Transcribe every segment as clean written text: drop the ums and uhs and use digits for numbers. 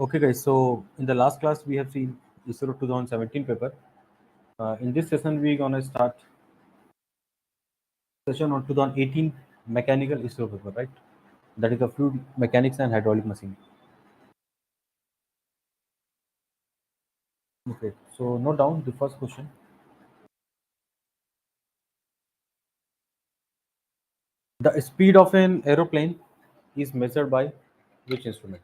Okay, guys. So in the last class, we have seen ISRO 2017 paper. In this session, we're gonna start session on 2018 mechanical ISRO paper, right? That is the fluid mechanics and hydraulic machine. Okay. So note down the first question. The speed of an aeroplane is measured by which instrument?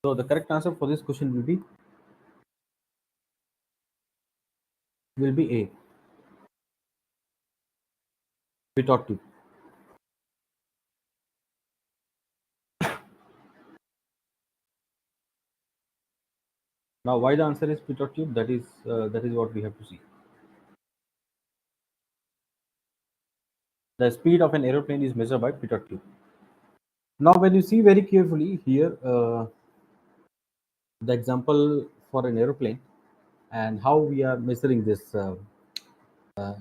So the correct answer for this question will be A. Pitot tube. Now, why the answer is pitot tube? That is what we have to see. The speed of an aeroplane is measured by pitot tube. Now, when you see very carefully here, the example for an aeroplane and how we are measuring this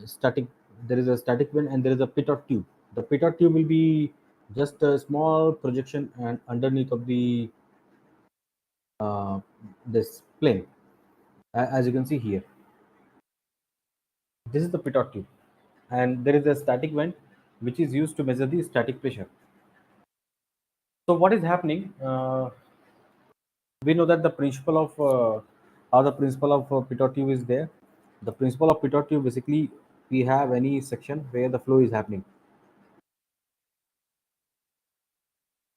static, there is a static vent and there is a pitot tube. The pitot tube will be just a small projection and underneath of the uh, this plane. As you can see here, this is the pitot tube, and there is a static vent which is used to measure the static pressure. So what is happening, we know that the principle of how the principle of pitot tube is there. The principle of pitot tube, basically, we have any section where the flow is happening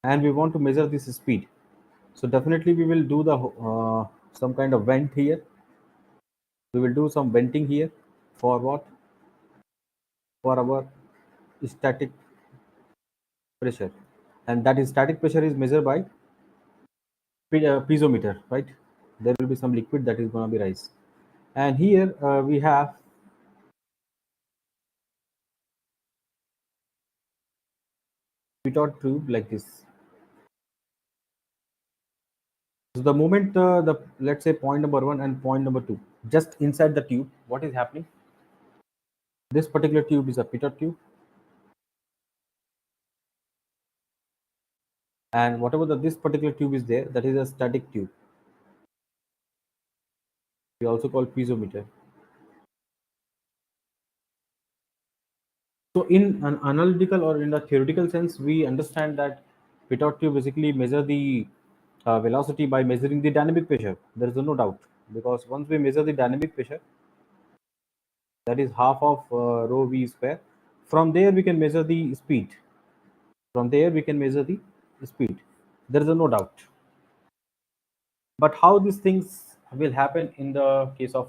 and we want to measure this speed. So definitely we will do the some kind of vent here. We will do some venting here for what? For our static pressure, and that is static pressure is measured by piezometer, right? There will be some liquid that is going to be rise, and here we have pitot tube like this. So the moment the, let's say, point number one and point number two, just inside the tube, what is happening? This particular tube is a pitot tube, and whatever this particular tube is there, that is a static tube. We also call piezometer. So in an analytical or in a theoretical sense, we understand that pitot tube basically measure the velocity by measuring the dynamic pressure. There is no doubt, because once we measure the dynamic pressure, that is half of rho v square. From there we can measure the speed. From there we can measure the speed. There is no doubt. But how these things will happen in the case of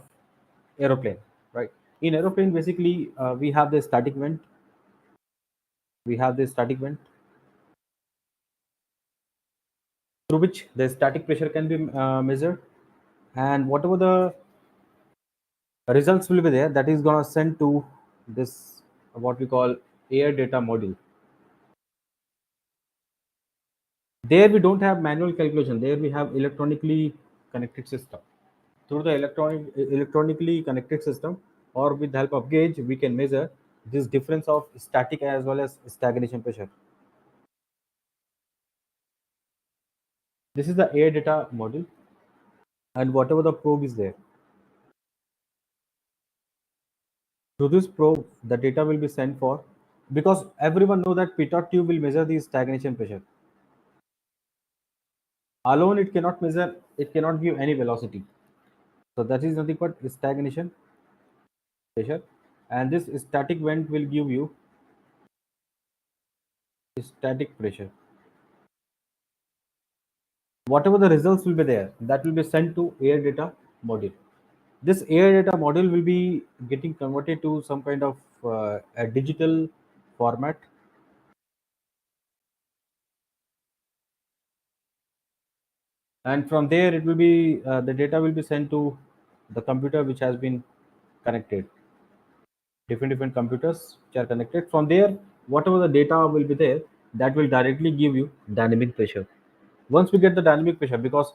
aeroplane, right? In aeroplane, basically, we have the static vent. We have the static vent through which the static pressure can be measured, and whatever the results will be there, that is going to send to this what we call air data module. There we don't have manual calculation. There we have electronically connected system. Through the electronically connected system, or with the help of gauge, we can measure this difference of static as well as stagnation pressure. This is the air data module, and whatever the probe is there, through this probe the data will be sent for, because everyone know that pitot tube will measure the stagnation pressure. Alone it cannot measure, it cannot give any velocity. So that is nothing but stagnation pressure, and this static vent will give you static pressure. Whatever the results will be there, that will be sent to air data module. This air data module will be getting converted to some kind of a digital format, and from there it will be the data will be sent to the computer which has been connected. Different computers which are connected. From there, whatever the data will be there, that will directly give you dynamic pressure. Once we get the dynamic pressure, because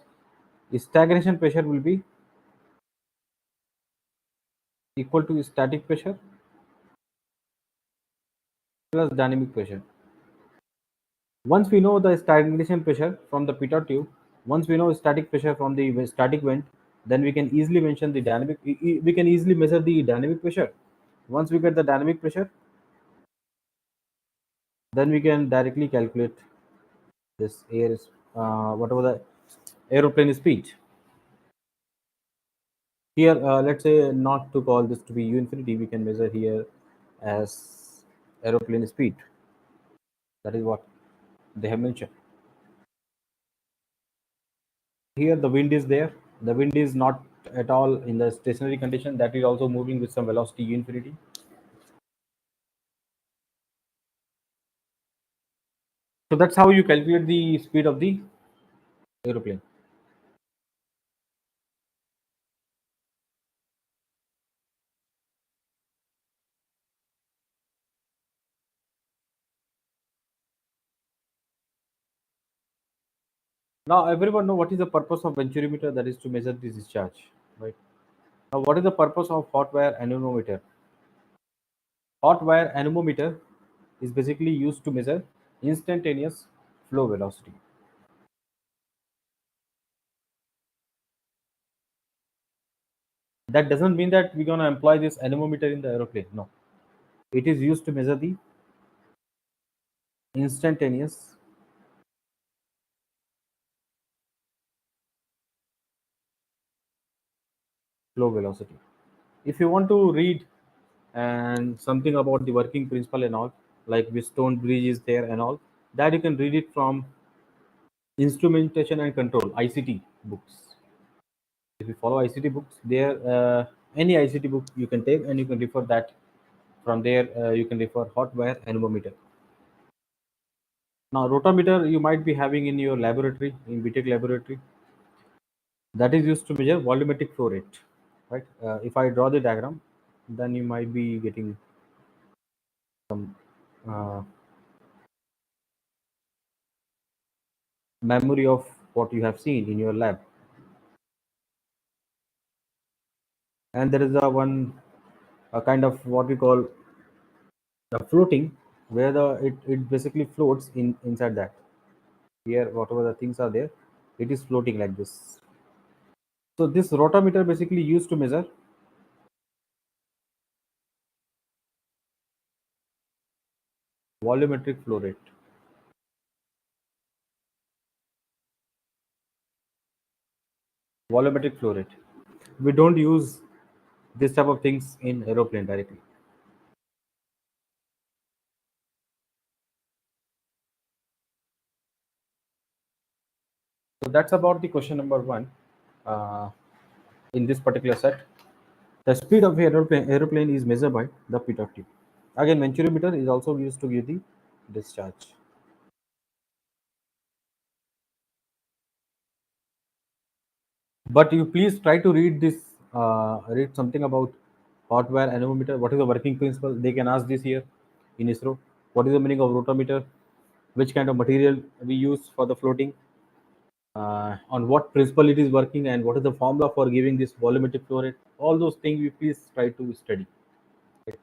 Stagnation pressure will be equal to static pressure plus dynamic pressure. Once we know the stagnation pressure from the pitot tube, once we know static pressure from the static vent, then we can easily mention the dynamic. We can easily measure the dynamic pressure. Once we get the dynamic pressure, then we can directly calculate this whatever the aeroplane speed. Here, let's say not to call this to be u infinity, we can measure here as aeroplane speed. That is what they have mentioned. Here the wind is there. The wind is not at all in the stationary condition. That is also moving with some velocity u infinity. So that's how you calculate the speed of the aeroplane. Now everyone know what is the purpose of venturimeter, that is to measure the discharge, right? Now what is the purpose of hot wire anemometer? Hot wire anemometer is basically used to measure instantaneous flow velocity. That doesn't mean that we're gonna employ this anemometer in the aeroplane. No, it is used to measure the instantaneous flow velocity. If you want to read and something about the working principle and all, like which stone bridge is there and all, that you can read it from instrumentation and control ICT books. If you follow ICT books, there any ICT book you can take and you can refer that. From there, you can refer hot wire anemometer. Now, rotometer you might be having in your laboratory, in BTech laboratory, that is used to measure volumetric flow rate, right? If I draw the diagram, then you might be getting some uh, memory of what you have seen in your lab. And there is a one a kind of what we call the floating, where it basically floats inside that. Here, whatever the things are there, it is floating like this. So this rotometer basically used to measure volumetric flow rate. Volumetric flow rate. We don't use this type of things in aeroplane directly. So that's about the question number one uh, in this particular set. The speed of aeroplane is measured by the pitot tube. Again, venturimeter is also used to give the discharge. But you please try to read this, read something about hot wire anemometer. What is the working principle? They can ask this here in ISRO. What is the meaning of rotometer? Which kind of material we use for the floating? On what principle it is working, and what is the formula for giving this volumetric flow rate? All those things you please try to study, right?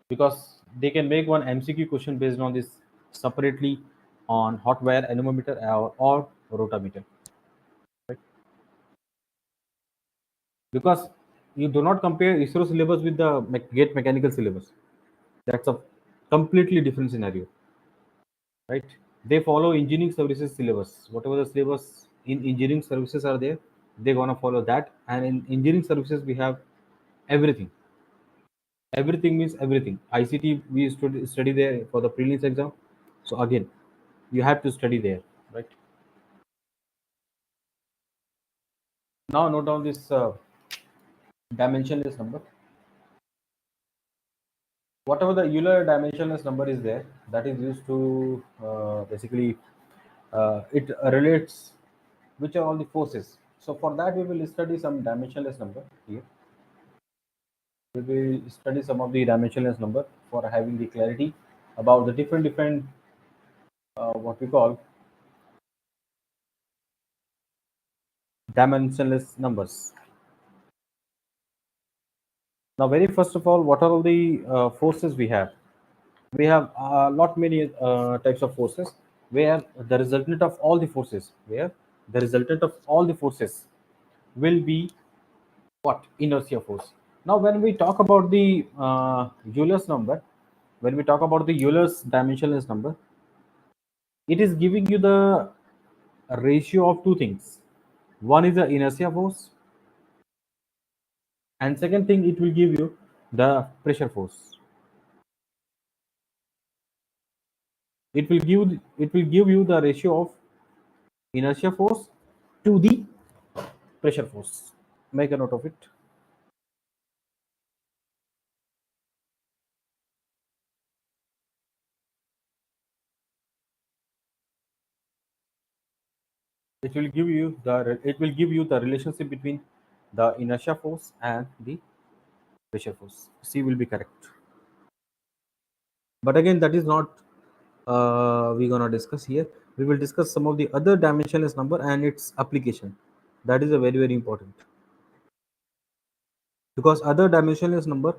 Because they can make one MCQ question based on this separately on hot wire anemometer or rotometer, right? Because you do not compare ISRO syllabus with the gate mechanical syllabus. That's a completely different scenario, right? They follow engineering services syllabus. Whatever the syllabus in engineering services are there, they're gonna follow that. And in engineering services, we have everything. Everything means everything. ICT we study there for the prelims exam. So again, you have to study there, right? Now note down this dimensionless number. Whatever the Euler dimensionless number is there, that is used to basically it relates which are all the forces. So for that we will study some dimensionless number here. We will study some of the dimensionless number for having the clarity about the different what we call dimensionless numbers. Now, very first of all, what are all the forces we have? We have a lot many types of forces where the resultant of all the forces, will be what? Inertia force. Now, when we talk about the Euler's number, when we talk about the Euler's dimensionless number, it is giving you the ratio of two things. One is the inertia force, and second thing, it will give you the pressure force. It will give you the ratio of inertia force to the pressure force. Make a note of it. It will give you the relationship between the inertia force and the pressure force. C will be correct. But again, that is not we're gonna discuss here. We will discuss some of the other dimensionless number and its application. That is a very important, because other dimensionless number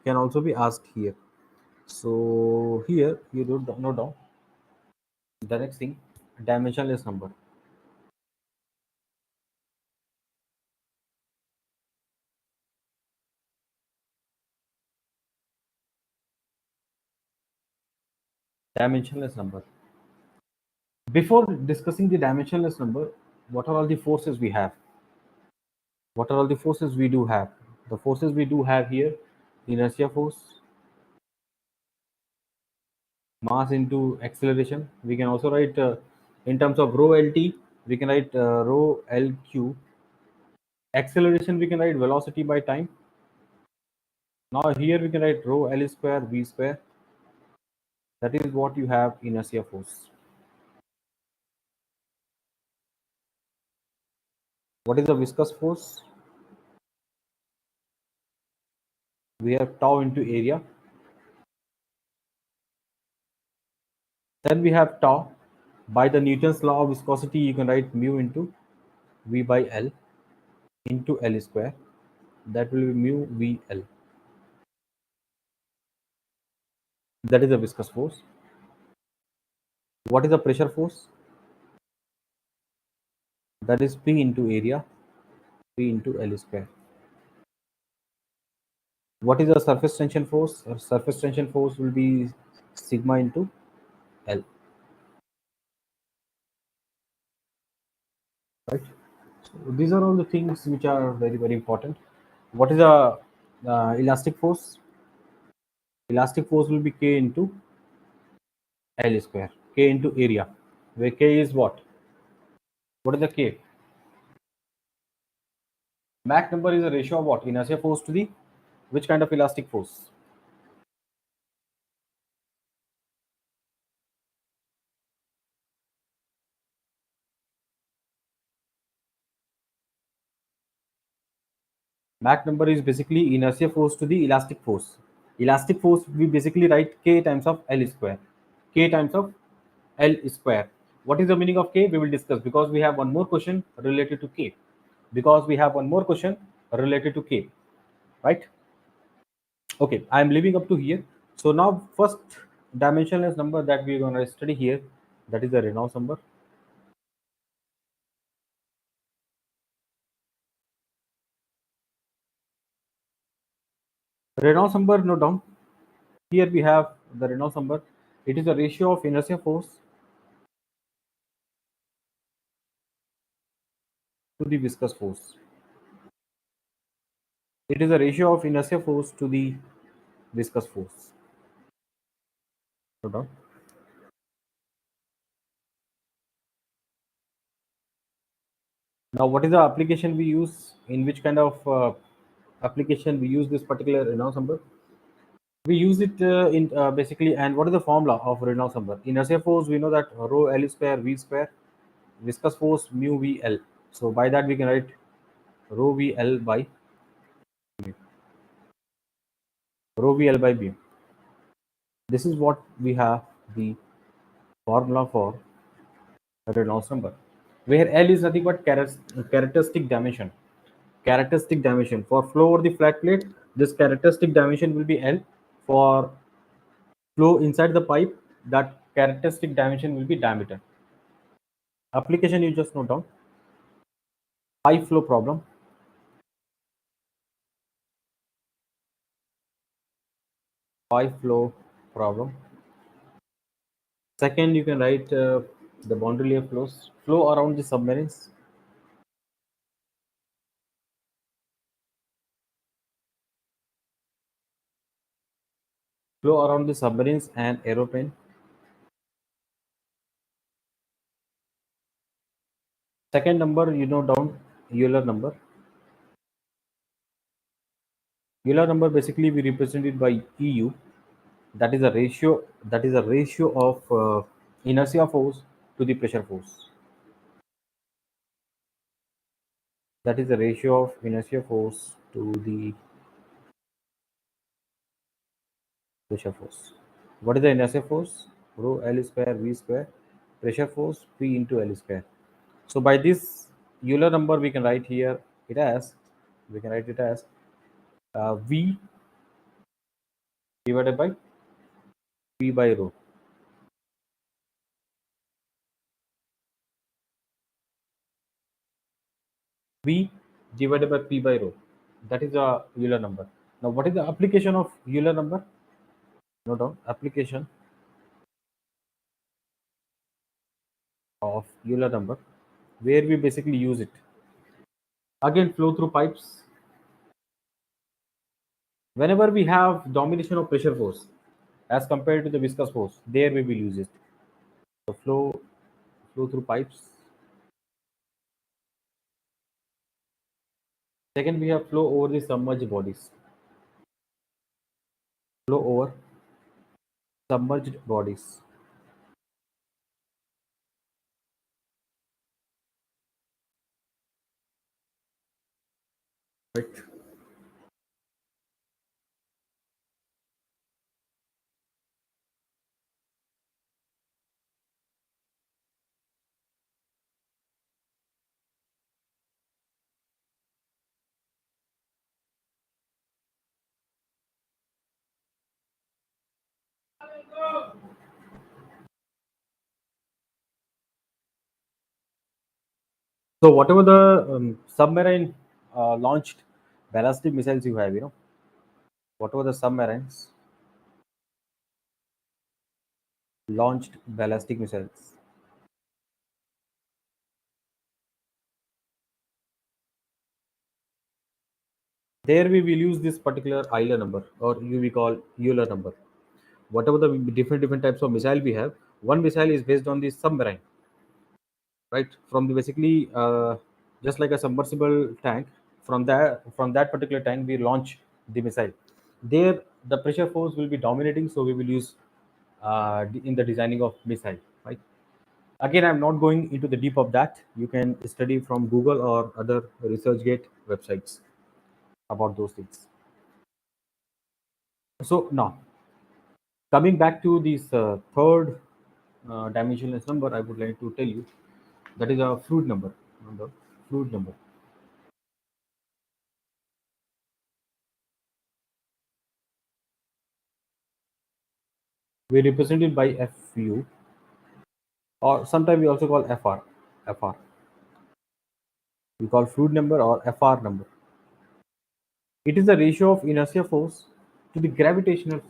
can also be asked here. So here you do note down the next thing, dimensionless number. Dimensionless number. Before discussing the dimensionless number, what are all the forces we have? What are all the forces we do have? The forces we do have here: inertia force, mass into acceleration. We can also write in terms of rho lt. We can write rho lq. Acceleration we can write velocity by time. Now here we can write rho l square v square. That is what you have inertia force. What is the viscous force? We have tau into area. Then we have tau. By the Newton's law of viscosity, you can write mu into v by L into L square. That will be mu v L. That is the viscous force. What is the pressure force? That is P into area, P into L square. What is the surface tension force? Surface tension force will be sigma into L. Right. So these are all the things which are very important. What is the elastic force? Elastic force will be K into L square. K into area, where K is what? What is the K? Mach number is a ratio of what? Inertia force to the which kind of elastic force? Mach number is basically inertia force to the elastic force. Elastic force we basically write K times of L square. K times of L square. What is the meaning of K? We will discuss, because we have one more question related to K. Because we have one more question related to K. Right? Okay, I am leaving up to here. So now first dimensionless number that we are going to study here, that is the Reynolds number. Reynolds number, note down. Here we have the Reynolds number. It is the ratio of inertia force to the viscous force. It is the ratio of inertia force to the viscous force. Note down. Now, what is the application we use? In which kind of application we use this particular Reynolds number? We use it in basically, and what is the formula of Reynolds number? Inertia force, we know that rho L square V square, viscous force mu V L. So by that we can write rho V L by rho V L by B. This is what we have the formula for Reynolds number. where L is nothing but characteristic dimension. Characteristic dimension for flow over the flat plate, this characteristic dimension will be L. For flow inside the pipe, that characteristic dimension will be diameter. Application you just note down. Pipe flow problem. Pipe flow problem. Second, you can write the boundary layer flows. Flow around the submarines. Flow around the submarines and aeroplane. Second number, you know down Euler number. Euler number basically we represent it by EU. That is a ratio. That is a ratio of inertia force to the pressure force. That is the ratio of inertia force to the pressure force. What is the inertia force? Rho L square V square. Pressure force P into L square. So by this Euler number, we can write here it as V divided by P by rho. V divided by P by rho. That is a Euler number. Now, what is the application of Euler number? Note down application of Euler number, where we basically use it. Again, flow through pipes. Whenever we have domination of pressure force as compared to the viscous force, there we will use it. So flow through pipes. Second, we have flow over the submerged bodies. Flow over submerged bodies. Right. So whatever the submarine launched ballistic missiles you have, whatever the submarines launched ballistic missiles, there we will use this particular Euler number, or we call Euler number. Whatever the different types of missile we have, one missile is based on the submarine, right? From the basically just like a submersible tank, from that particular tank we launch the missile. There, the pressure force will be dominating, so we will use in the designing of missile, right? Again, I'm not going into the deep of that. You can study from Google or other ResearchGate websites about those things. So now, coming back to this third dimensionless number, I would like to tell you that is a fluid number. Fluid number. We represent it by Fu, or sometimes we also call Fr. Fr. We call fluid number or Fr number. It is the ratio of inertia force to the gravitational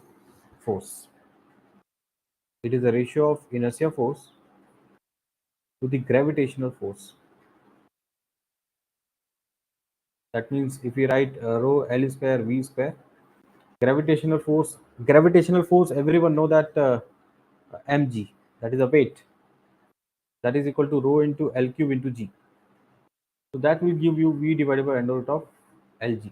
force. It is the ratio of inertia force to the gravitational force. That means if we write rho L square V square, gravitational force, everyone know that mg, that is a weight, that is equal to rho into L cube into g. So that will give you V divided by under root of Lg.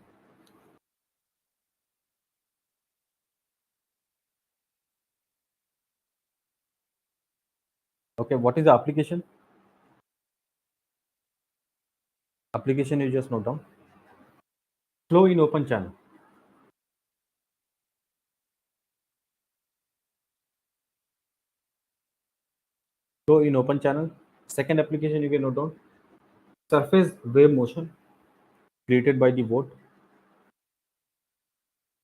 Okay, what is the application? Application you just note down. Flow in open channel. Flow in open channel. Second application you can note down: surface wave motion created by the boat.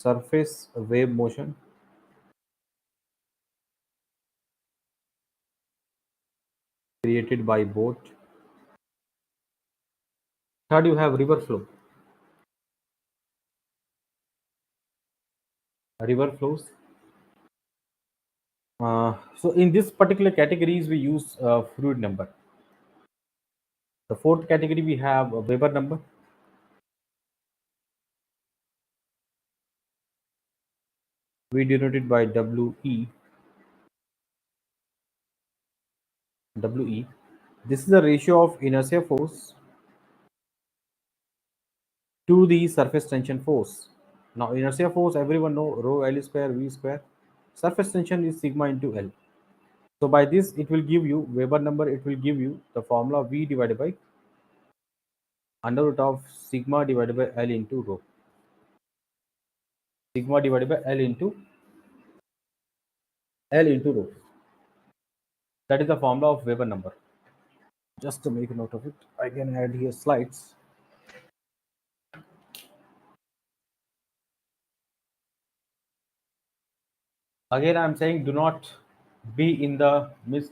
Surface wave motion created by boat. Third, you have river flow. River flows. So in this particular categories, we use fluid number. The fourth category we have a Weber number. We denote it by WE. WE. This is the ratio of inertia force to the surface tension force. Now inertia force, everyone know rho L square V square. Surface tension is sigma into L. So by this it will give you Weber number. It will give you the formula V divided by under root of sigma divided by L into rho. Sigma divided by L into rho. That is the formula of Weber number. Just to make a note of it, I can add here slides. Again, I'm saying do not be in the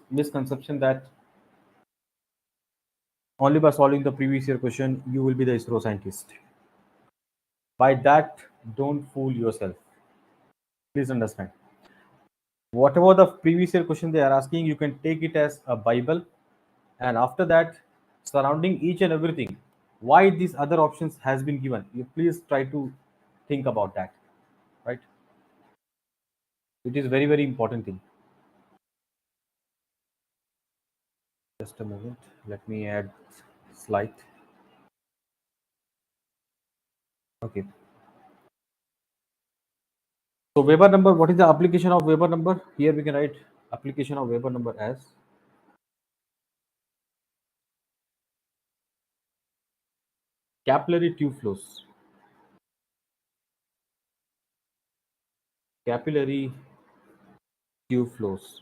misconception that only by solving the previous year question you will be the ISRO scientist. By that, don't fool yourself. Please understand. Whatever the previous year question they are asking, you can take it as a Bible, and after that, surrounding each and everything, why these other options has been given. You please try to think about that, right? It is very very important thing. Just a moment. Let me add slide. Okay. So Weber number, what is the application of Weber number? Here we can write application of Weber number as capillary tube flows. Capillary tube flows.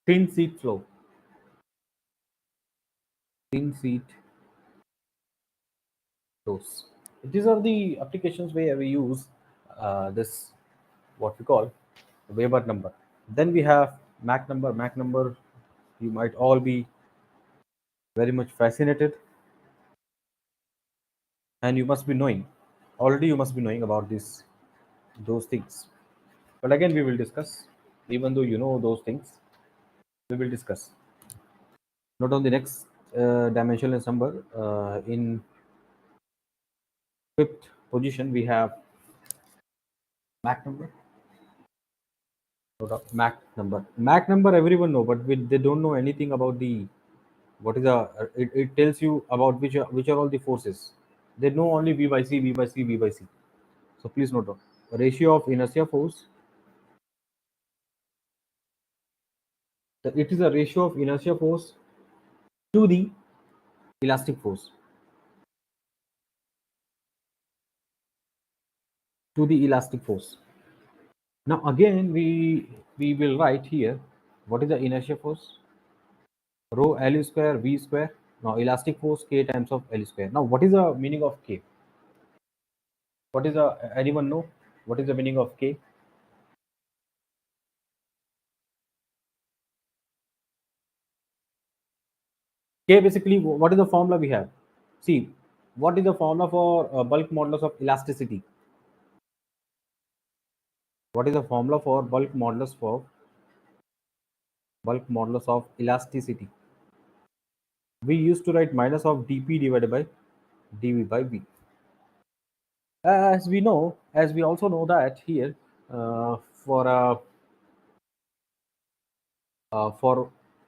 Thin sheet flow. Thin sheet flows. These are the applications where we use this what we call Weber number. Then we have Mach number. Mach number, you might all be very much fascinated, and you must be knowing. Already, you must be knowing about this those things. But again, we will discuss. Even though you know those things, we will discuss. Note on the next dimensionless number. In fifth position, we have Mach number. Note of Mach number. Mach number, everyone know, but they don't know anything about the what is the. It tells you about which are all the forces. They know only V by C, V by C, V by C. So please note down. Ratio of inertia force. It is a ratio of inertia force to the elastic force. To the elastic force. Now again we will write here what is the inertia force? Rho L square V square. Now elastic force K times of L square. Now what is the meaning of K? What is the anyone know? What is the meaning of K? K basically what is the formula we have? See, what is the formula for bulk modulus of elasticity? What is the formula for bulk modulus of elasticity? We used to write minus of dp divided by dv by v. As we know, as we also know that here for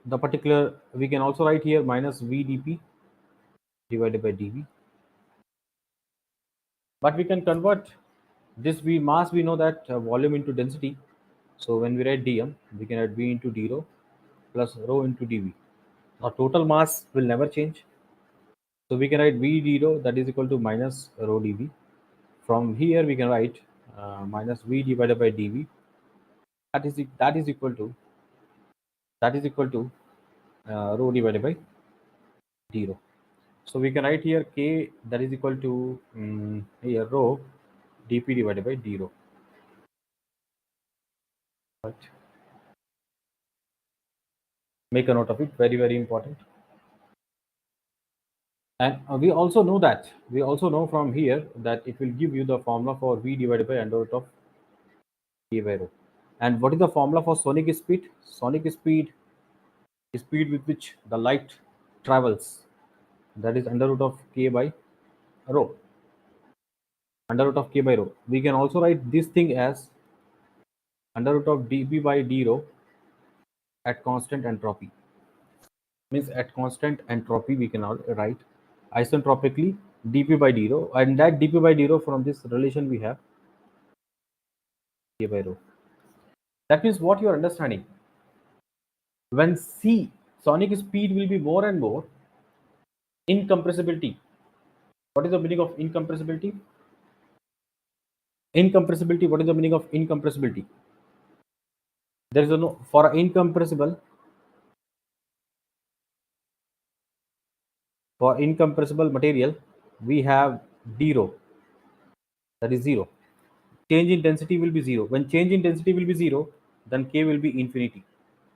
the particular, we can also write here minus v dp divided by dv. But we can convert this v mass. We know that volume into density. So when we write dm, we can write v into d rho plus rho into dv. Now total mass will never change. So we can write v d rho, that is equal to minus rho dv. From here we can write minus v divided by dv. That is equal to that is equal to rho divided by d rho. So we can write here k that is equal to here rho dp divided by d rho. Right. Make a note of it. Very very important. And we also know from here that it will give you the formula for v divided by under root of k by rho. And what is the formula for sonic speed? Sonic speed is speed with which the light travels. That is under root of k by rho. Under root of k by rho. We can also write this thing as under root of dp by d rho at constant entropy. Means at constant entropy we can write isentropically dp by d rho, and that dp by d rho from this relation we have k by rho. That means what you are understanding, when c sonic speed will be more and more, incompressibility. What is the meaning of incompressibility? Incompressibility. What is the meaning of incompressibility? There is a no for incompressible material we have d rho, that is zero. Change in density will be zero. When change in density will be zero, then k will be infinity.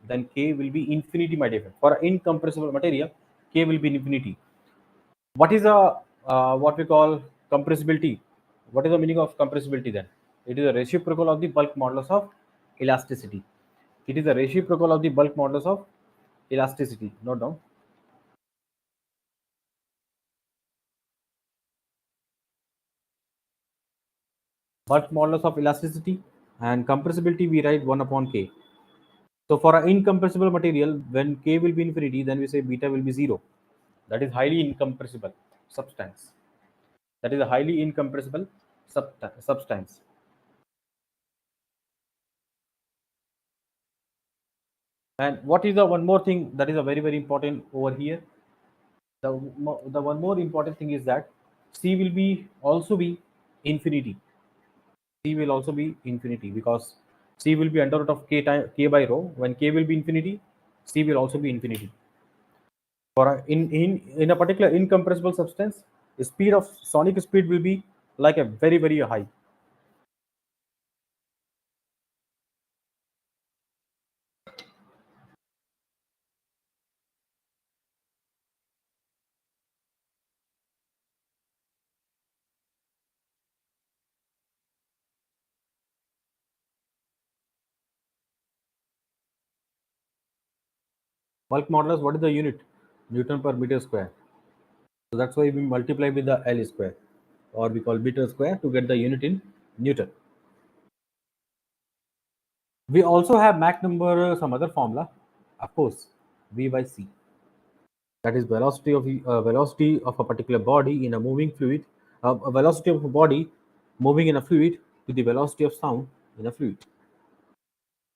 Then k will be infinity, my dear friend. For incompressible material, k will be infinity. What is a what we call compressibility? What is the meaning of compressibility then? It is a reciprocal of the bulk modulus of elasticity. It is a reciprocal of the bulk modulus of elasticity. Note down. Bulk modulus of elasticity, and compressibility we write 1 upon k. So for an incompressible material, when k will be infinity, then we say beta will be 0. That is highly incompressible substance. That is a highly incompressible substance. And what is the one more thing that is a very very important over here? The one more important thing is that c will be also be infinity. C will also be infinity because c will be under root of k by rho. When k will be infinity, c will also be infinity. For in a particular incompressible substance, the speed of sonic speed will be like a very very high. Bulk modulus, what is the unit? Newton per meter square. So that's why we multiply with the L square, or we call meter square to get the unit in Newton. We also have Mach number, some other formula, of course, V by C. That is velocity of a particular body in a moving fluid, a velocity of a body moving in a fluid to the velocity of sound in a fluid.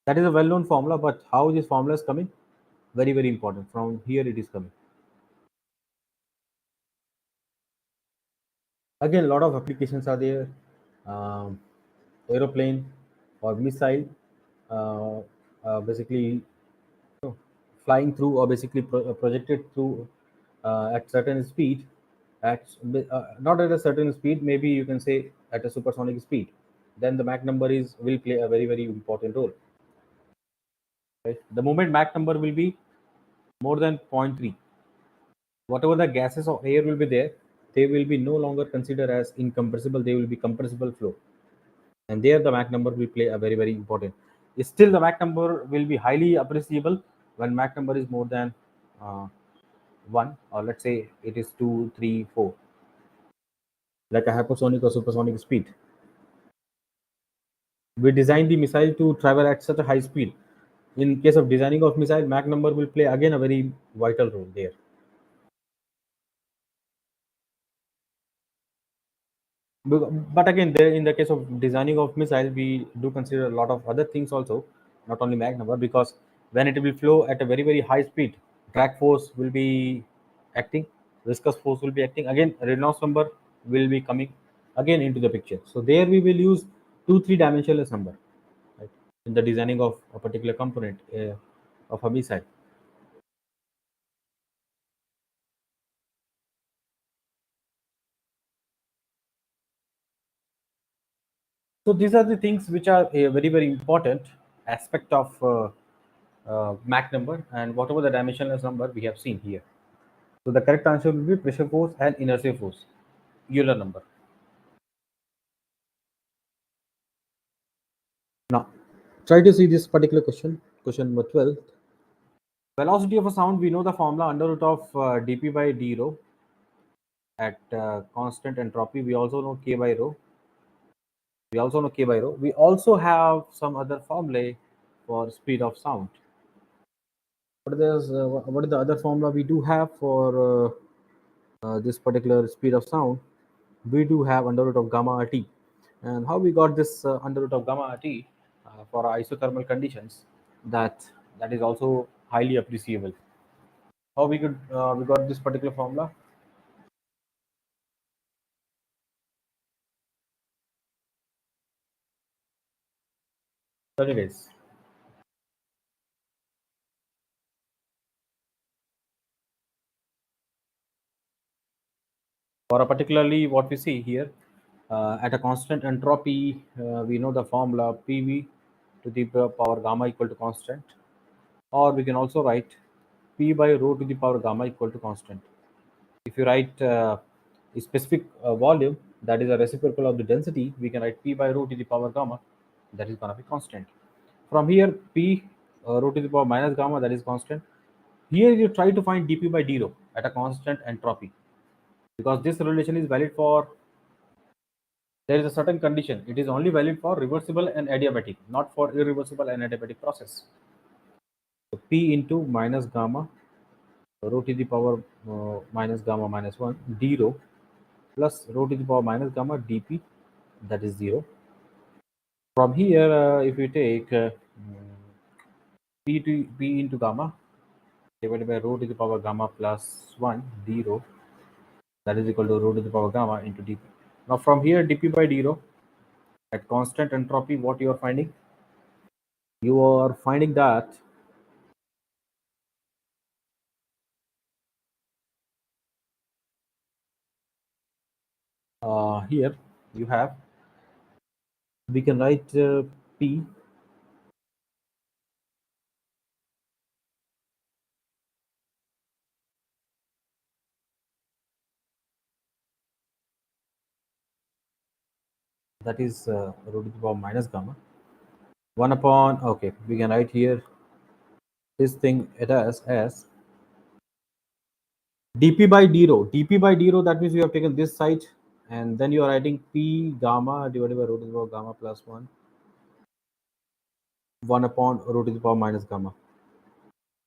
That is a well-known formula, but how this formula is coming? Very very important. From here it is coming. Again, a lot of applications are there. Um, Aeroplane or missile, uh, basically flying through or basically projected through at certain speed, at not at a certain speed, maybe you can say at a supersonic speed, then the Mach number is will play a very very important role. Right? The moment Mach number will be more than 0.3, whatever the gases or air will be there, they will be no longer considered as incompressible, they will be compressible flow, and there the Mach number will play a very very important. Still the Mach number will be highly appreciable when Mach number is more than 1, or let's say it is 2, 3, 4, like a hypersonic or supersonic speed. We design the missile to travel at such a high speed. In case of designing of missile, Mach number will play again a very vital role there. But again, there in the case of designing of missile, we do consider a lot of other things also, not only Mach number, because when it will flow at a very very high speed, drag force will be acting, viscous force will be acting. Again, Reynolds number will be coming again into the picture. So there we will use 2 3 dimensionless number, right, in the designing of a particular component. of a missile. So these are the things which are a very very important aspect of Mach number and whatever the dimensionless number we have seen here. So the correct answer will be pressure force and inertia force, Euler number. Now, try to see this particular question, question number 12. Velocity of a sound, we know the formula under root of dp by d rho at constant entropy. We also know k by rho. We also know k by rho. We also have some other formulae for speed of sound. What is the other formula we do have for this particular speed of sound? We do have under root of gamma RT. And how we got this under root of gamma RT for isothermal conditions, that that is also highly appreciable. How we got this particular formula? 30 days. For a particularly what we see here, at a constant entropy, we know the formula PV to the power gamma equal to constant, or we can also write P by rho to the power gamma equal to constant. If you write a specific volume that is a reciprocal of the density, we can write P by rho to the power gamma, that is going to be constant. From here, P rho to the power minus gamma, that is constant. Here you try to find dp by d rho at a constant entropy, because this relation is valid for, there is a certain condition, it is only valid for reversible and adiabatic, not for irreversible and adiabatic process. So P into minus gamma rho to the power minus gamma minus 1 d rho plus rho to the power minus gamma dp, that is 0. From here, if we take p into gamma divided by rho to the power gamma plus 1 d rho, that is equal to rho to the power gamma into dp. Now from here, dp by d rho at constant entropy, what you are finding? You are finding that here you have, we can write p, that is rho to the power minus gamma 1 upon, okay, we can write here this thing it as dp by d rho. Dp by d rho, that means you have taken this side and then you are writing p gamma divided by rho to the power gamma plus 1 upon rho to the power minus gamma.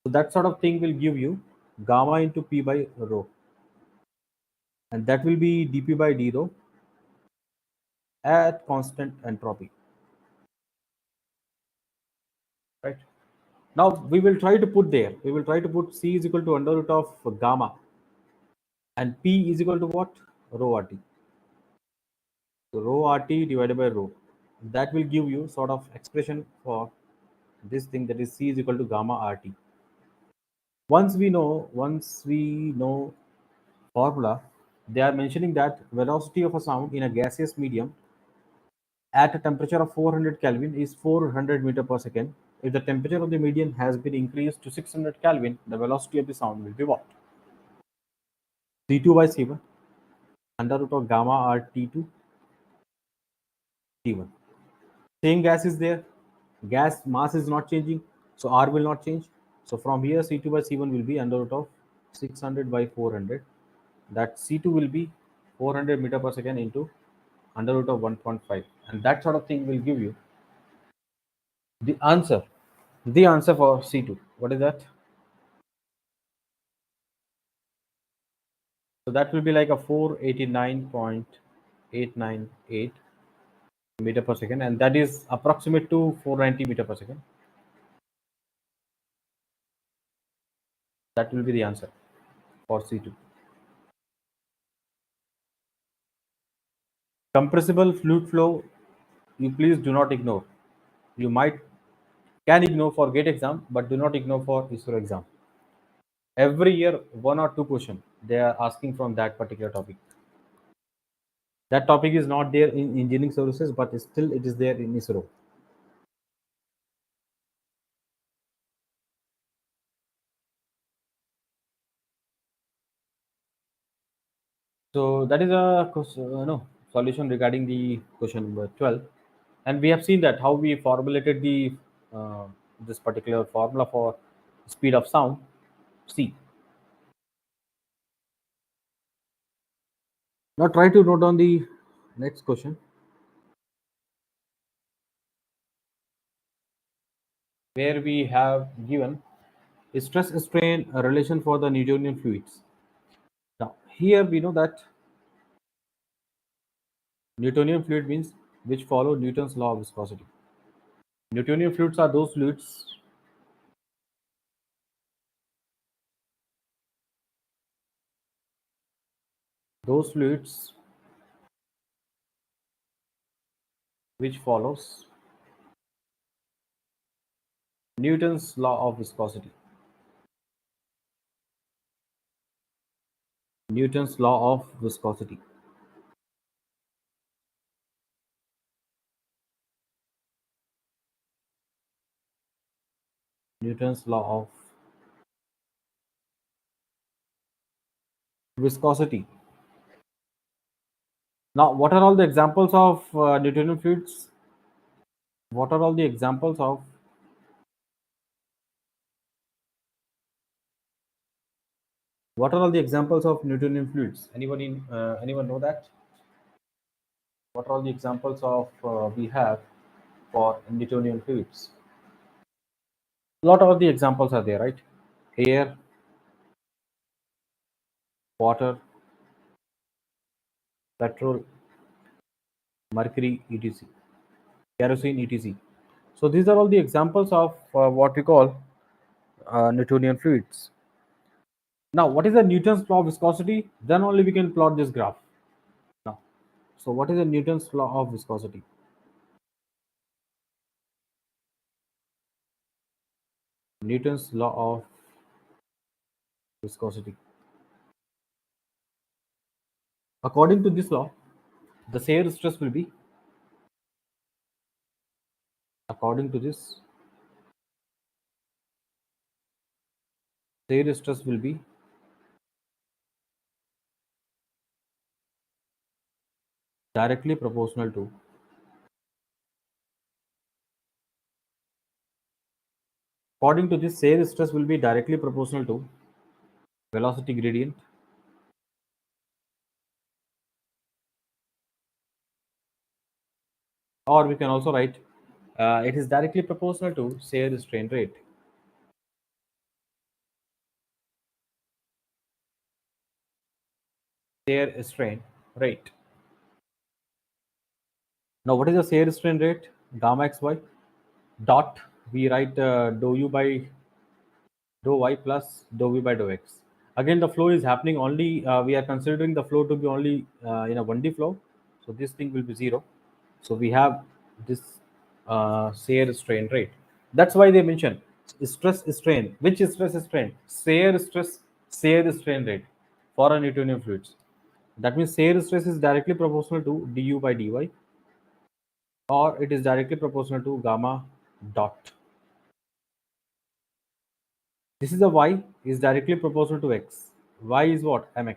So that sort of thing will give you gamma into p by rho, and that will be dp by d rho at constant entropy, right? Now we will try to put there, we will try to put c is equal to under root of gamma and p is equal to what? Rho RT. So rho RT divided by rho. That will give you sort of expression for this thing, that is c is equal to gamma RT. Once we know formula, they are mentioning that velocity of a sound in a gaseous medium at a temperature of 400 Kelvin is 400 meter per second. If the temperature of the medium has been increased to 600 Kelvin, the velocity of the sound will be what? C2 by C1 under root of gamma RT2 T1. Same gas is there, gas mass is not changing, so R will not change. So from here, C2 by C1 will be under root of 600 by 400. That C2 will be 400 meter per second into under root of 1.5, and that sort of thing will give you the answer. The answer for C2. What is that? So that will be like a 489.898 meter per second, and that is approximate to 490 meter per second. That will be the answer for C2. Compressible fluid flow, you please do not ignore. You might Can ignore for GATE exam, but do not ignore for ISRO exam. Every year, one or two question they are asking from that particular topic. That topic is not there in engineering services, but still it is there in ISRO. So that is a no solution regarding the question number 12, and we have seen that how we formulated the uh, this particular formula for speed of sound, c. Now try to note down the next question, where we have given a stress strain relation for the Newtonian fluids. Now here we know that Newtonian fluid means which follow Newton's law of viscosity. Newtonian fluids are those fluids which follows Newton's law of viscosity. Newton's law of viscosity. Newton's law of viscosity. Now, what are all the examples of Newtonian fluids? What are all the examples of Newtonian fluids? Anyone know that? What are all the examples of we have for Newtonian fluids? A lot of the examples are there, right? Air, water, petrol, mercury, etc., kerosene, etc. So these are all the examples of what we call Newtonian fluids. Now, what is the Newton's law of viscosity? Then only we can plot this graph. Now, so what is the Newton's law of viscosity? Newton's law of viscosity. According to this law, the shear stress will be, according to this, shear stress will be directly proportional to, according to this, shear stress will be directly proportional to velocity gradient, or we can also write it is directly proportional to shear strain rate. Shear strain rate. Now, what is the shear strain rate? Gamma xy dot. We write dou u by dou y plus dou v by dou x. Again, the flow is happening only, we are considering the flow to be only in a 1D flow. So this thing will be 0. So we have this shear strain rate. That's why they mention stress strain. Which stress strain? Shear strain rate for a Newtonian fluids. That means shear stress is directly proportional to du by dy, or it is directly proportional to gamma dot. This is a y is directly proportional to x. Y is what? Mx.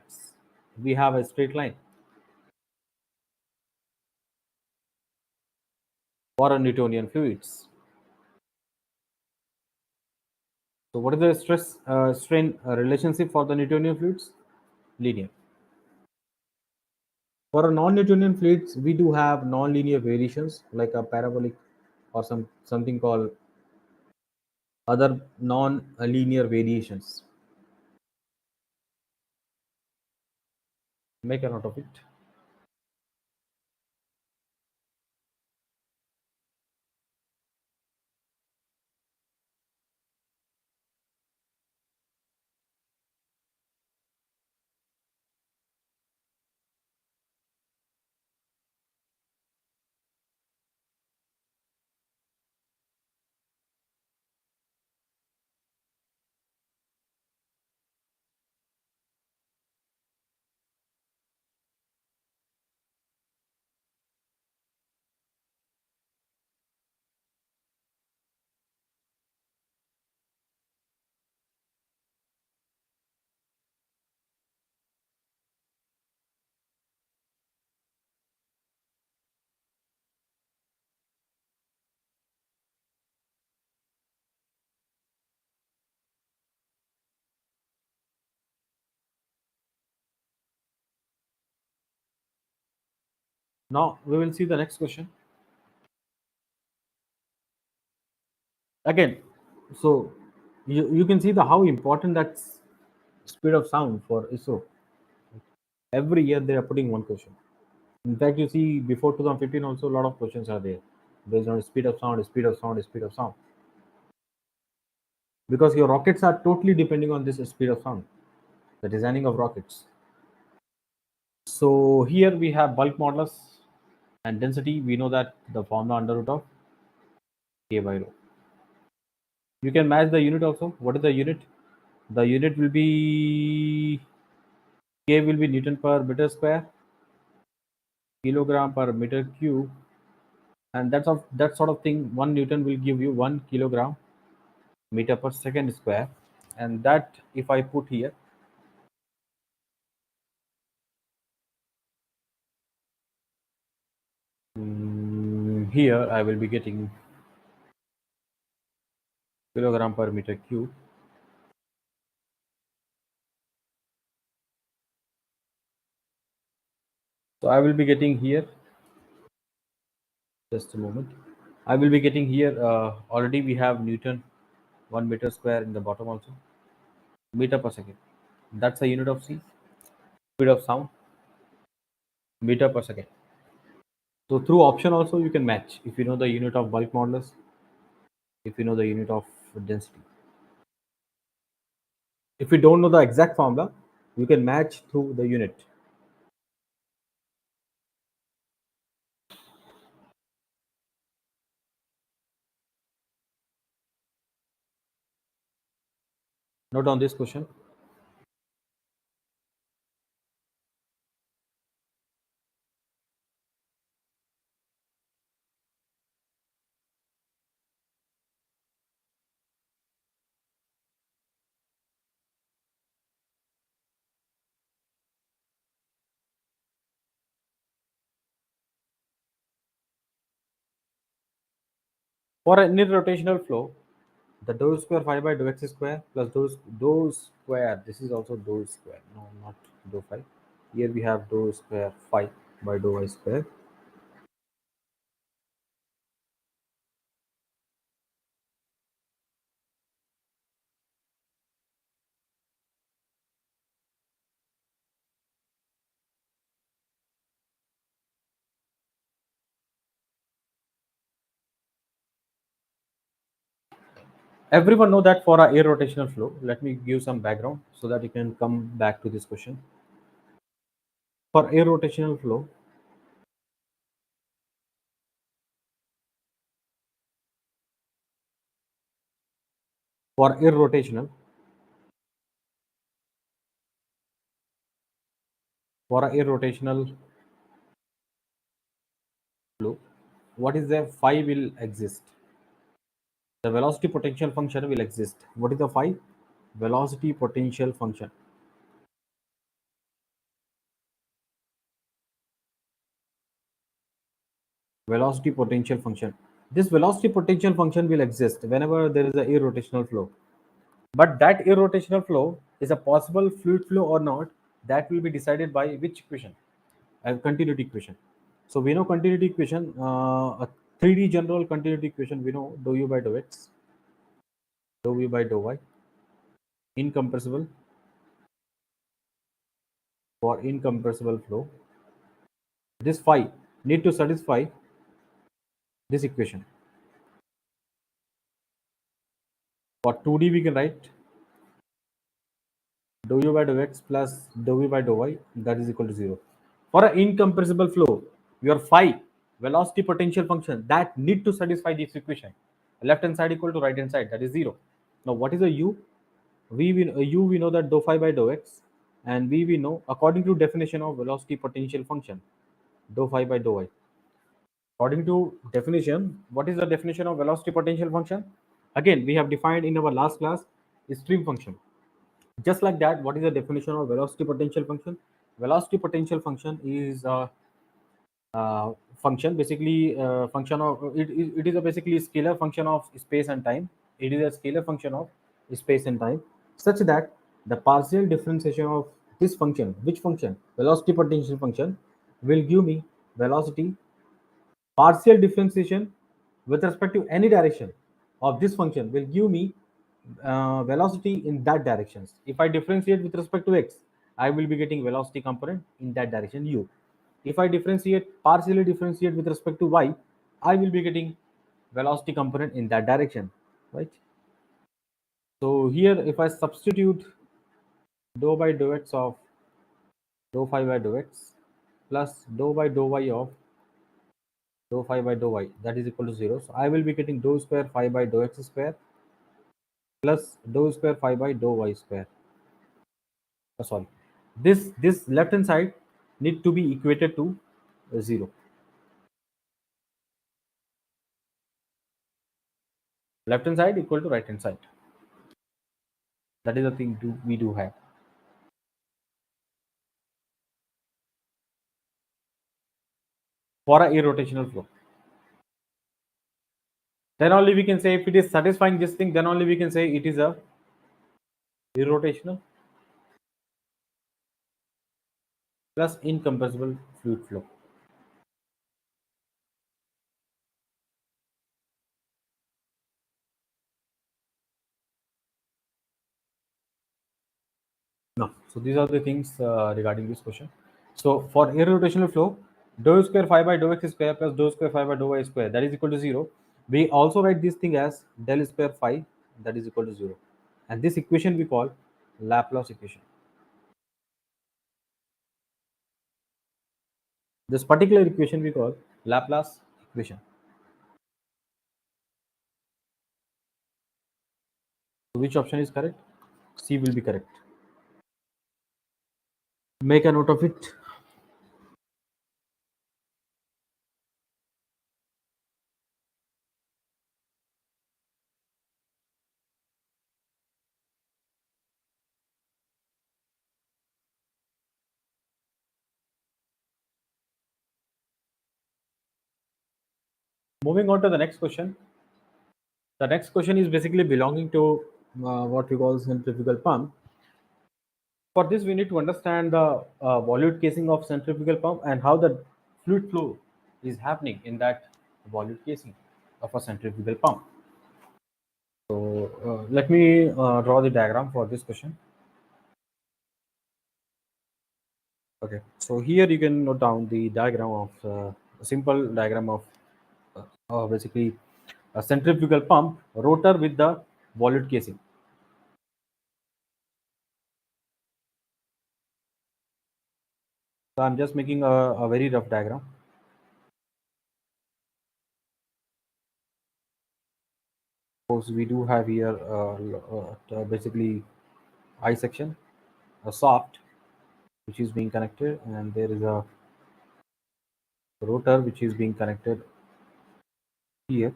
We have a straight line for a Newtonian fluids. So what is the stress strain relationship for the Newtonian fluids? Linear. For a non-Newtonian fluids, we do have non-linear variations like a parabolic or something called other non-linear variations. Make a note of it. Now we will see the next question again. So you can see the how important that's speed of sound for ISRO. Every year they are putting one question. In fact, you see before 2015 also a lot of questions are there based on speed of sound, speed of sound, speed of sound. Because your rockets are totally depending on this speed of sound, the designing of rockets. So here we have bulk modulus and density. We know that the formula under root of k by rho. You can match the unit also. What is the unit? The unit will be k will be Newton per meter square, kilogram per meter cube, and that sort of thing. 1 Newton will give you 1 kilogram meter per second square, and that if I put here, here I will be getting kilogram per meter cube. So I will be getting here, just a moment. I will be getting here, already we have Newton 1 meter square in the bottom also, meter per second. That's the unit of C, speed of sound, meter per second. So through option also you can match if you know the unit of bulk modulus, if you know the unit of density. If you don't know the exact formula, you can match through the unit. Note on this question. For an irrotational flow, the dou square phi by dou x square plus dou square. This is also dou square. No, not dou phi. Here we have dou square phi by dou y square. Everyone know that for a irrotational flow. Let me give some background so that you can come back to this question. For irrotational flow, for irrotational, for a irrotational flow, what is the phi will exist? The velocity potential function will exist. What is the phi? Velocity potential function. Velocity potential function. This velocity potential function will exist whenever there is a irrotational flow. But that irrotational flow is a possible fluid flow or not, that will be decided by which equation? A continuity equation. So we know continuity equation, a 3D general continuity equation, we know dou u by dou x, dou v by dou y, incompressible for incompressible flow. This phi need to satisfy this equation. For 2D we can write dou u by dou x plus dou v by dou y, that is equal to 0. For an incompressible flow, your phi velocity potential function that need to satisfy this equation, left hand side equal to right hand side, that is 0. Now what is a u? U we know that dou phi by dou x, and we know according to definition of velocity potential function dou phi by dou y. According to definition, what is the definition of velocity potential function? Again, we have defined in our last class stream function. Just like that, what is the definition of velocity potential function? Velocity potential function is a function, basically function of it is a basically scalar function of space and time. It is a scalar function of space and time, such that the partial differentiation of this function, which function, velocity potential function, will give me velocity partial differentiation with respect to any direction of this function will give me velocity in that directions. If I differentiate with respect to x, I will be getting velocity component in that direction u. If I partially differentiate with respect to y, I will be getting velocity component in that direction, right? So here, if I substitute dou by dou x of dou phi by dou x plus dou by dou y of dou phi by dou y, that is equal to 0. So I will be getting dou square phi by dou x square plus dou square phi by dou y square. Sorry, this left hand side need to be equated to 0. Left hand side equal to right hand side. That is the thing we do have. For a irrotational flow, then only we can say if it is satisfying this thing, then only we can say it is a irrotational plus incompressible fluid flow. No. So these are the things regarding this question. So for irrotational flow, dou square phi by dou x square plus dou square phi by dou y square, that is equal to 0. We also write this thing as del square phi, that is equal to 0. And this equation we call Laplace equation. This particular equation we call Laplace equation. So which option is correct? C will be correct. Make a note of it. Moving on to the next question. The next question is basically belonging to what we call centrifugal pump. For this, we need to understand the volute casing of centrifugal pump and how the fluid flow is happening in that volute casing of a centrifugal pump. So let me draw the diagram for this question. Okay, so here you can note down the diagram of a simple diagram of basically a centrifugal pump rotor with the volute casing. So I'm just making a very rough diagram. Suppose we do have here basically I section, a shaft which is being connected, and there is a rotor which is being connected here.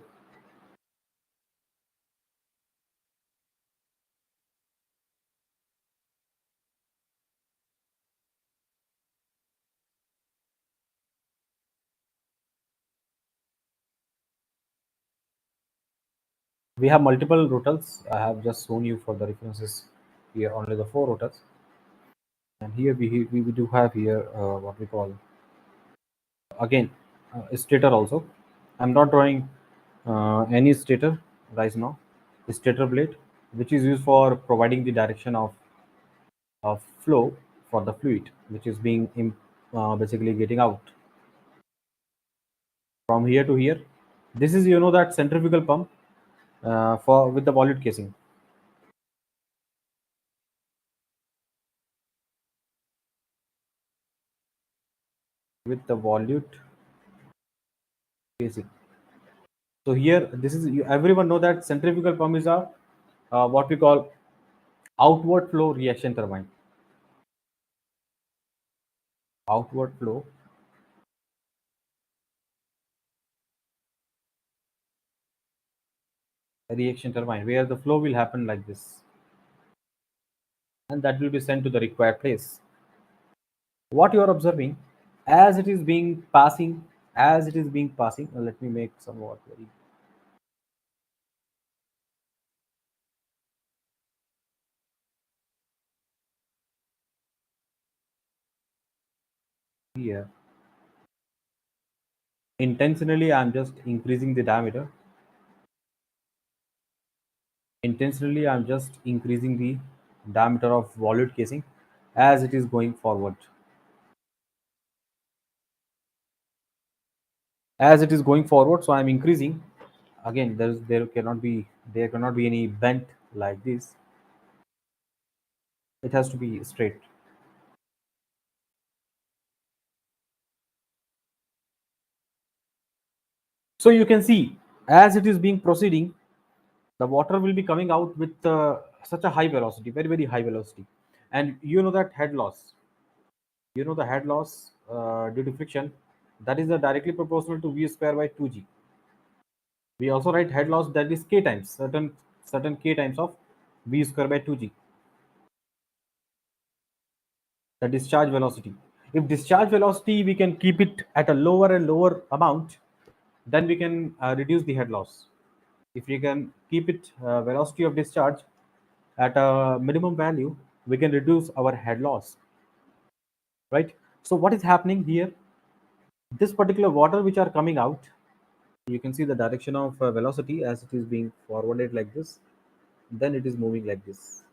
We have multiple rotors. I have just shown you for the references here only the four rotors, and here we do have here what we call again stator also. I'm not drawing any stator right now. Stator blade, which is used for providing the direction of flow for the fluid, which is being basically getting out from here to here. This is that centrifugal pump for with the volute casing. With the volute casing. So here, this is everyone know that centrifugal pump is a what we call outward flow reaction turbine. Outward flow reaction turbine, where the flow will happen like this, and that will be sent to the required place. What you are observing, as it is being passing, let me make somewhat very here. Intentionally I'm just increasing the diameter. Intentionally I'm just increasing the diameter of volute casing as it is going forward. As it is going forward, so I'm increasing. Again, there cannot be any bent like this. It has to be straight. So you can see, as it is being proceeding, the water will be coming out with such a high velocity, very very high velocity. And you know that head loss, the head loss due to friction, that is directly proportional to v square by 2g. We also write head loss, that is k times certain k times of v square by 2g, the discharge velocity. If discharge velocity we can keep it at a lower and lower amount, then we can reduce the head loss. If we can keep it velocity of discharge at a minimum value, we can reduce our head loss, right? So what is happening here? This particular water which are coming out, you can see the direction of velocity as it is being forwarded like this, then it is moving like this.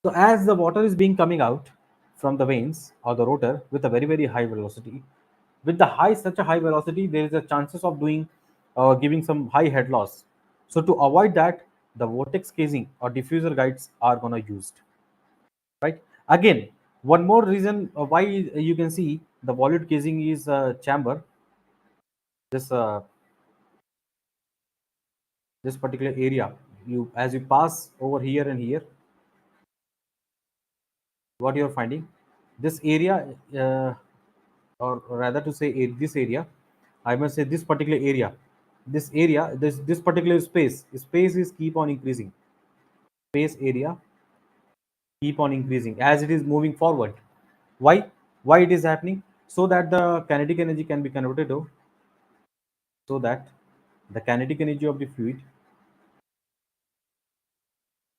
So as the water is being coming out from the vanes or the rotor with a very very high velocity, with the high such a high velocity, there is a chances of doing giving some high head loss. So to avoid that, the vortex casing or diffuser guides are gonna used, right? Again, one more reason why you can see the volute casing is chamber. This particular area, you as you pass over here and here, what you're finding, this area, or rather to say this area, I must say this particular area, this particular space is keep on increasing. Space area keep on increasing as it is moving forward. Why it is happening? So that the kinetic energy can be converted to, so that the kinetic energy of the fluid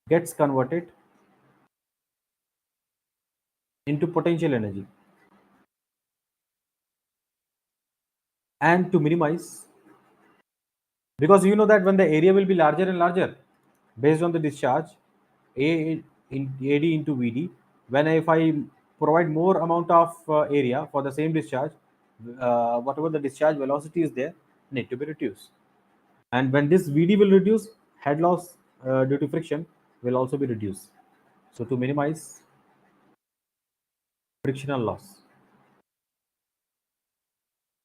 gets converted into potential energy. And to minimize, because you know that when the area will be larger and larger based on the discharge, a in ad into vd, when if I provide more amount of area for the same discharge, whatever the discharge velocity is there need to be reduced. And when this vd will reduce, head loss due to friction will also be reduced. So to minimize frictional loss,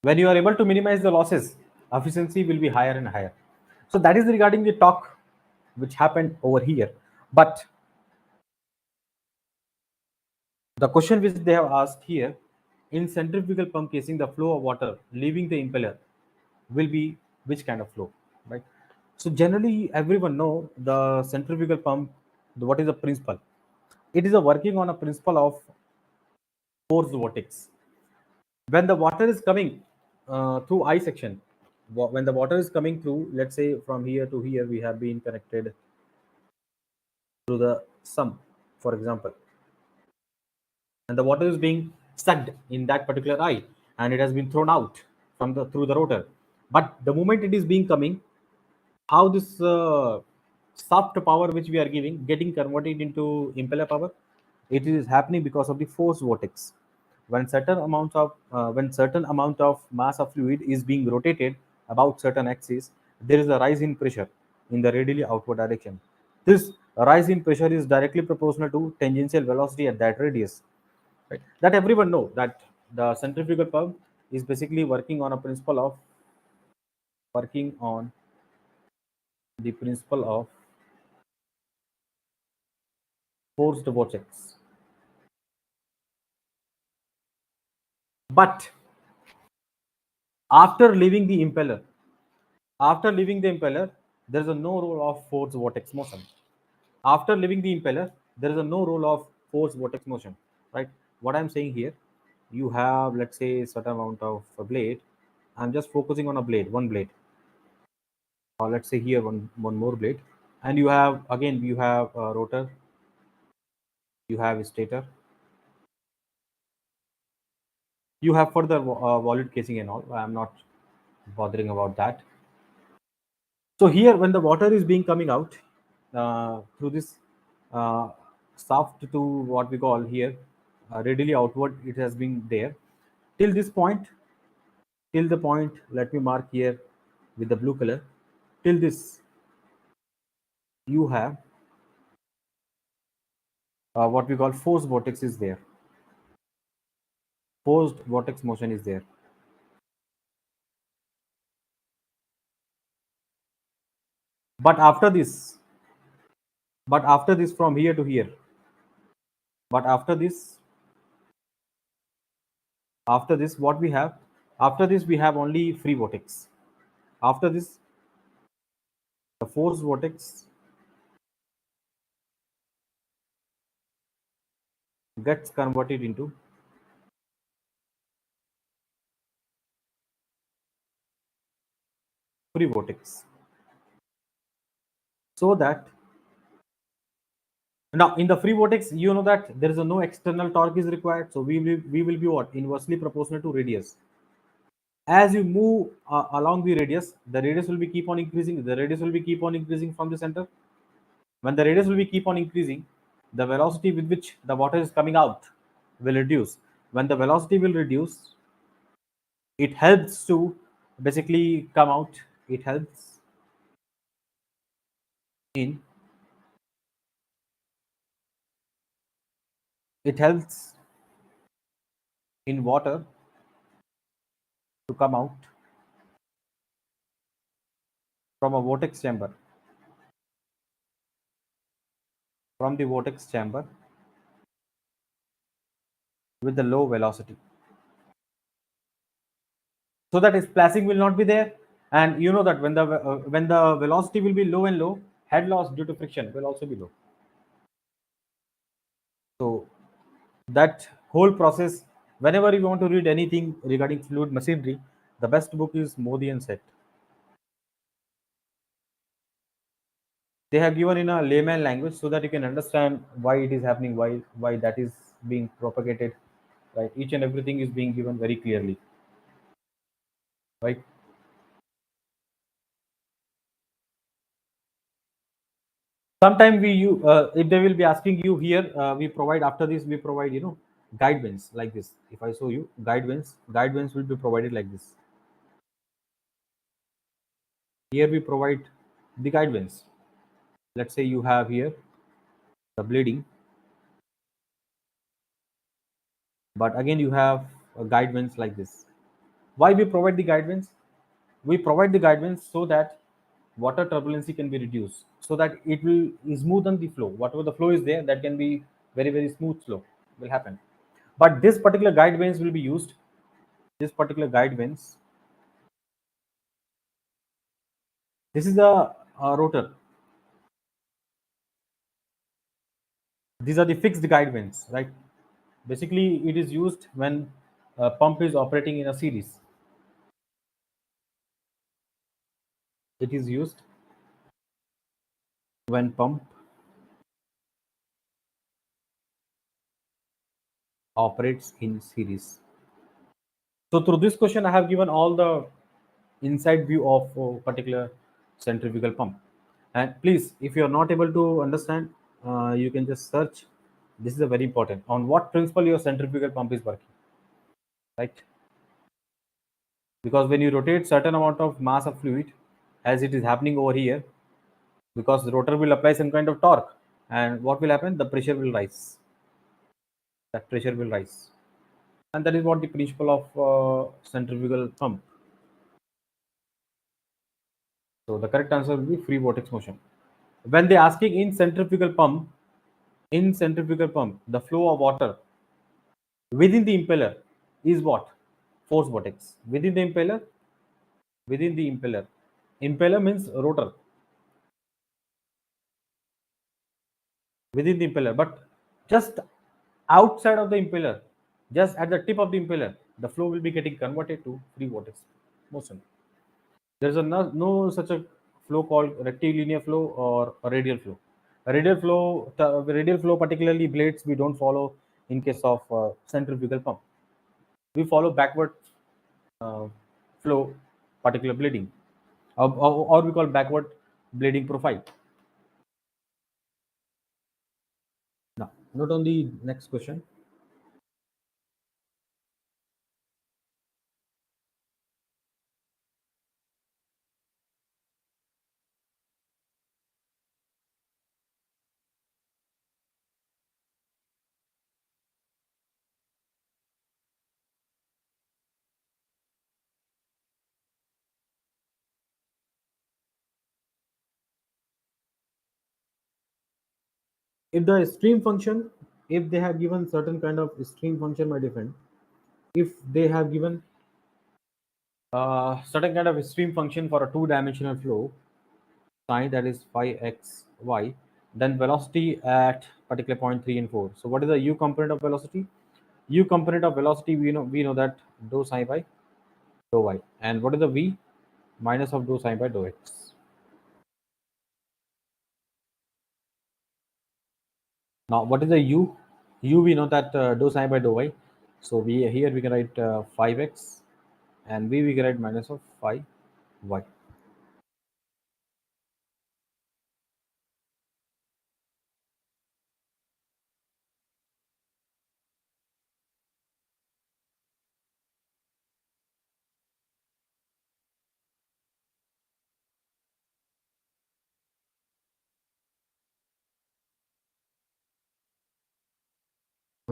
when you are able to minimize the losses, efficiency will be higher and higher. So that is regarding the talk which happened over here. But the question which they have asked here, in centrifugal pump casing, the flow of water leaving the impeller will be which kind of flow, right? So generally, everyone know the centrifugal pump. What is the principle? It is a working on a principle of force vortex. When the water is coming through I section, when the water is coming through, let's say from here to here, we have been connected to the sump, for example, and the water is being sucked in that particular eye, and it has been thrown out from the through the rotor. But the moment it is being coming, how this soft power which we are giving getting converted into impeller power, it is happening because of the force vortex. When certain amount of mass of fluid is being rotated about certain axis, there is a rise in pressure in the radially outward direction. This rise in pressure is directly proportional to tangential velocity at that radius, right? That everyone know that the centrifugal pump is basically working on the principle of forced vortex. But after leaving the impeller, after leaving the impeller, there is a no role of force vortex motion. After leaving the impeller, there is a no role of force vortex motion, right? What I'm saying here, you have, let's say, certain amount of a blade. I'm just focusing on a blade, one blade, or let's say here one more blade, and you have a rotor, you have a stator, You have further volute casing and all. I'm not bothering about that. So here, when the water is being coming out through this uh, shaft to what we call here readily outward, it has been there till this point, till the point. Let me mark here with the blue color. Till this, you have what we call forced vortex is there. Forced vortex motion is there. But after this, from here to here, but after this, what we have? After this, we have only free vortex. After this, the forced vortex gets converted into free vortex. So that now in the free vortex, you know that there is a no external torque is required. So we will be what? Inversely proportional to radius. As you move along the radius will be keep on increasing. The radius will be keep on increasing from the center. When the radius will be keep on increasing, the velocity with which the water is coming out will reduce. When the velocity will reduce, it helps to basically come out. It helps in it helps in water to come out from a vortex chamber, from the vortex chamber with the low velocity, so that splashing will not be there. And you know that when the velocity will be low and low, head loss due to friction will also be low. So that whole process, whenever you want to read anything regarding fluid machinery, the best book is Modi and Set. They have given in a layman language so that you can understand why it is happening, why that is being propagated, right? Each and everything is being given very clearly, right? Sometime if they will be asking you here, we provide after this, we provide guidance like this. If I show you guidance will be provided like this. Here we provide the guidance. Let's say you have here the bleeding, but again you have a guidance like this. Why we provide the guidance? We provide the guidance so that water turbulency can be reduced, so that it will smoothen the flow. Whatever the flow is there, that can be very smooth flow will happen. But this particular guidance will be used. This particular guidance, this is a rotor. These are the fixed guidance, right? Basically, it is used when a pump is operating in a series. It is used when pump operates in series. So through this question, I have given all the inside view of a particular centrifugal pump. And please, if you are not able to understand, you can just search. This is a very important. On what principle your centrifugal pump is working, right? Because when you rotate certain amount of mass of fluid, as it is happening over here, because the rotor will apply some kind of torque, and what will happen? The pressure will rise. That pressure will rise, and that is what the principle of centrifugal pump. So the correct answer will be free vortex motion. When they asking in centrifugal pump, the flow of water within the impeller is what? Force vortex. Within the impeller. Impeller means rotor. Within the impeller, but just outside of the impeller, just at the tip of the impeller, the flow will be getting converted to free vortex motion. There is no such a flow called rectilinear flow or a radial flow. Radial flow, particularly blades, we don't follow in case of centrifugal pump. we follow backward uh, flow particular bleeding, or we call backward bleeding profile. Now, note on the next question. If the stream function, if they have given certain kind of stream function by different, if they have given certain kind of stream function for a two-dimensional flow, psi that is phi x y, then velocity at particular point 3 and 4. So what is the u component of velocity? U component of velocity, we know that dou psi by dou y. And what is the v? Minus of dou psi by dou x. Now what is the u? U, we know that dou psi by dou y. So we here we can write 5x, and v we can write minus of phi y.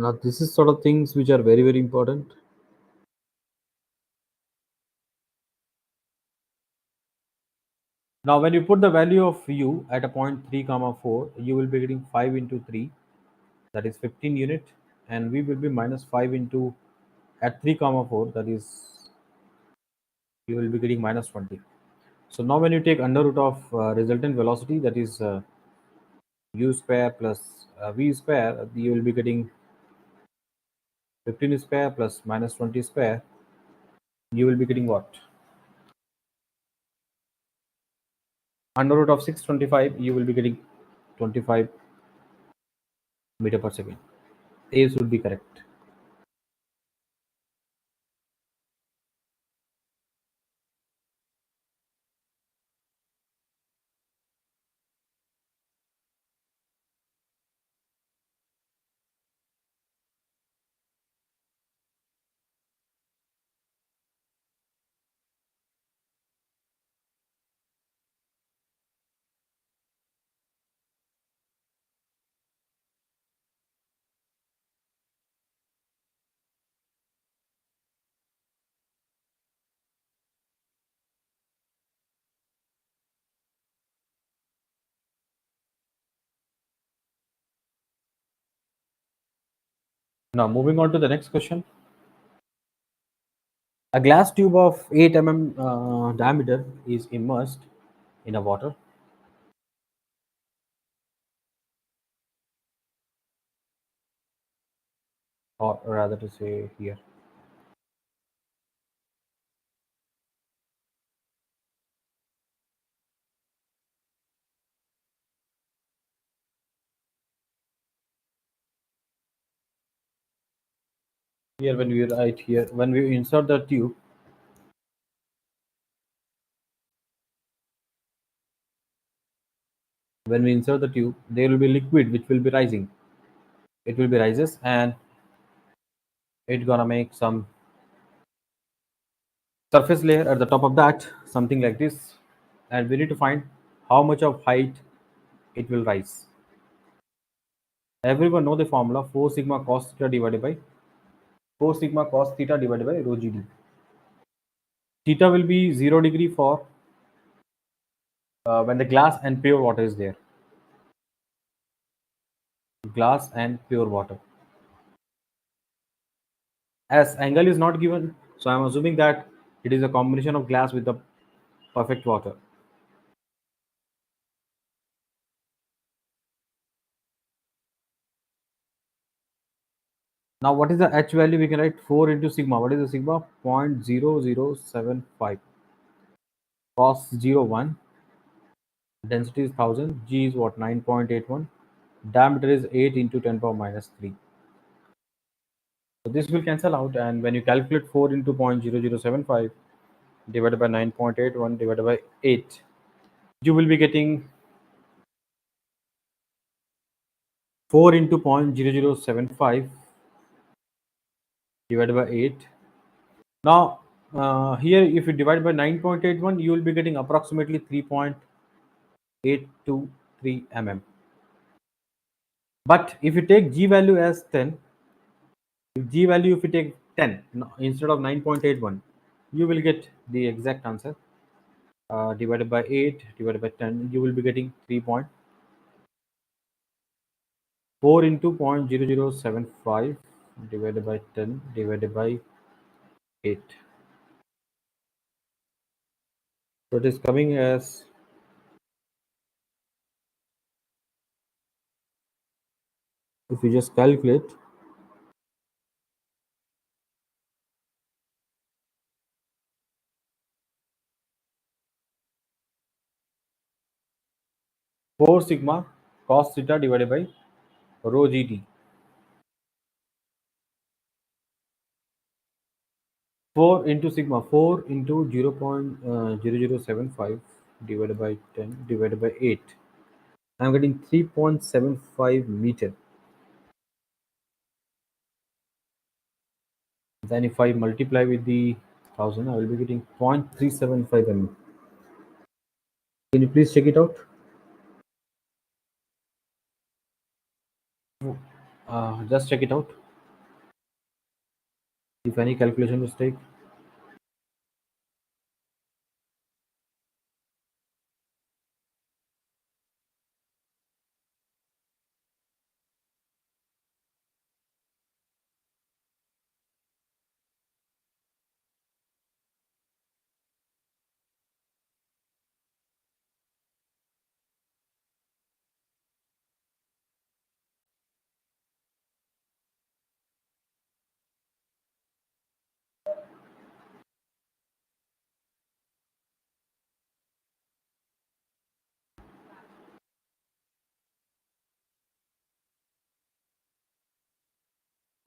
Now this is sort of things which are very very important. Now when you put the value of u at a point 3 comma 4, you will be getting 5 into 3, that is 15 unit, and we will be minus 5 into at 3 comma 4, that is you will be getting minus 20. So now when you take under root of resultant velocity, that is u square plus v square, you will be getting 15 square plus minus 20 square, you will be getting what? Under root of 625, you will be getting 25 meter per second. A should be correct. Now moving on to the next question. A glass tube of 8 diameter is immersed in a water. Or rather to say here. Here when we write here, when we insert the tube, there will be liquid which will be rising. It will be rises, and it's gonna make some surface layer at the top of that, something like this. And we need to find how much of height it will rise. Everyone know the formula 4 sigma cos theta divided by 4 sigma cos theta divided by rho GD. Theta will be 0 degree for when the glass and pure water is there. Glass and pure water. As angle is not given, so I'm assuming that it is a combination of glass with the perfect water. Now what is the h value? We can write 4 into sigma. What is the sigma? 0.0075. Cos 01. Density is 1000. G is what? 9.81. Diameter is 8 into 10 power minus 3. So this will cancel out, and when you calculate 4 into 0.0075 divided by 9.81 divided by 8, you will be getting 4 into 0.0075 divided by 8. Now, here if you divide by 9.81, you will be getting approximately 3.823 mm. But if you take G value as 10, G value if you take 10 instead of 9.81, you will get the exact answer. Divided by 8 divided by 10, you will be getting 3.4 into 0.0075 divided by 10 divided by 8. So it is coming as, if you just calculate, 4 sigma cos theta divided by rho gt. 4 into sigma, 4 into 0.0075 divided by 10 divided by 8. I'm getting 3.75 meter. Then if I multiply with the 1000, I will be getting 0.375 mm. Can you please check it out? Just check it out. If any calculation mistake.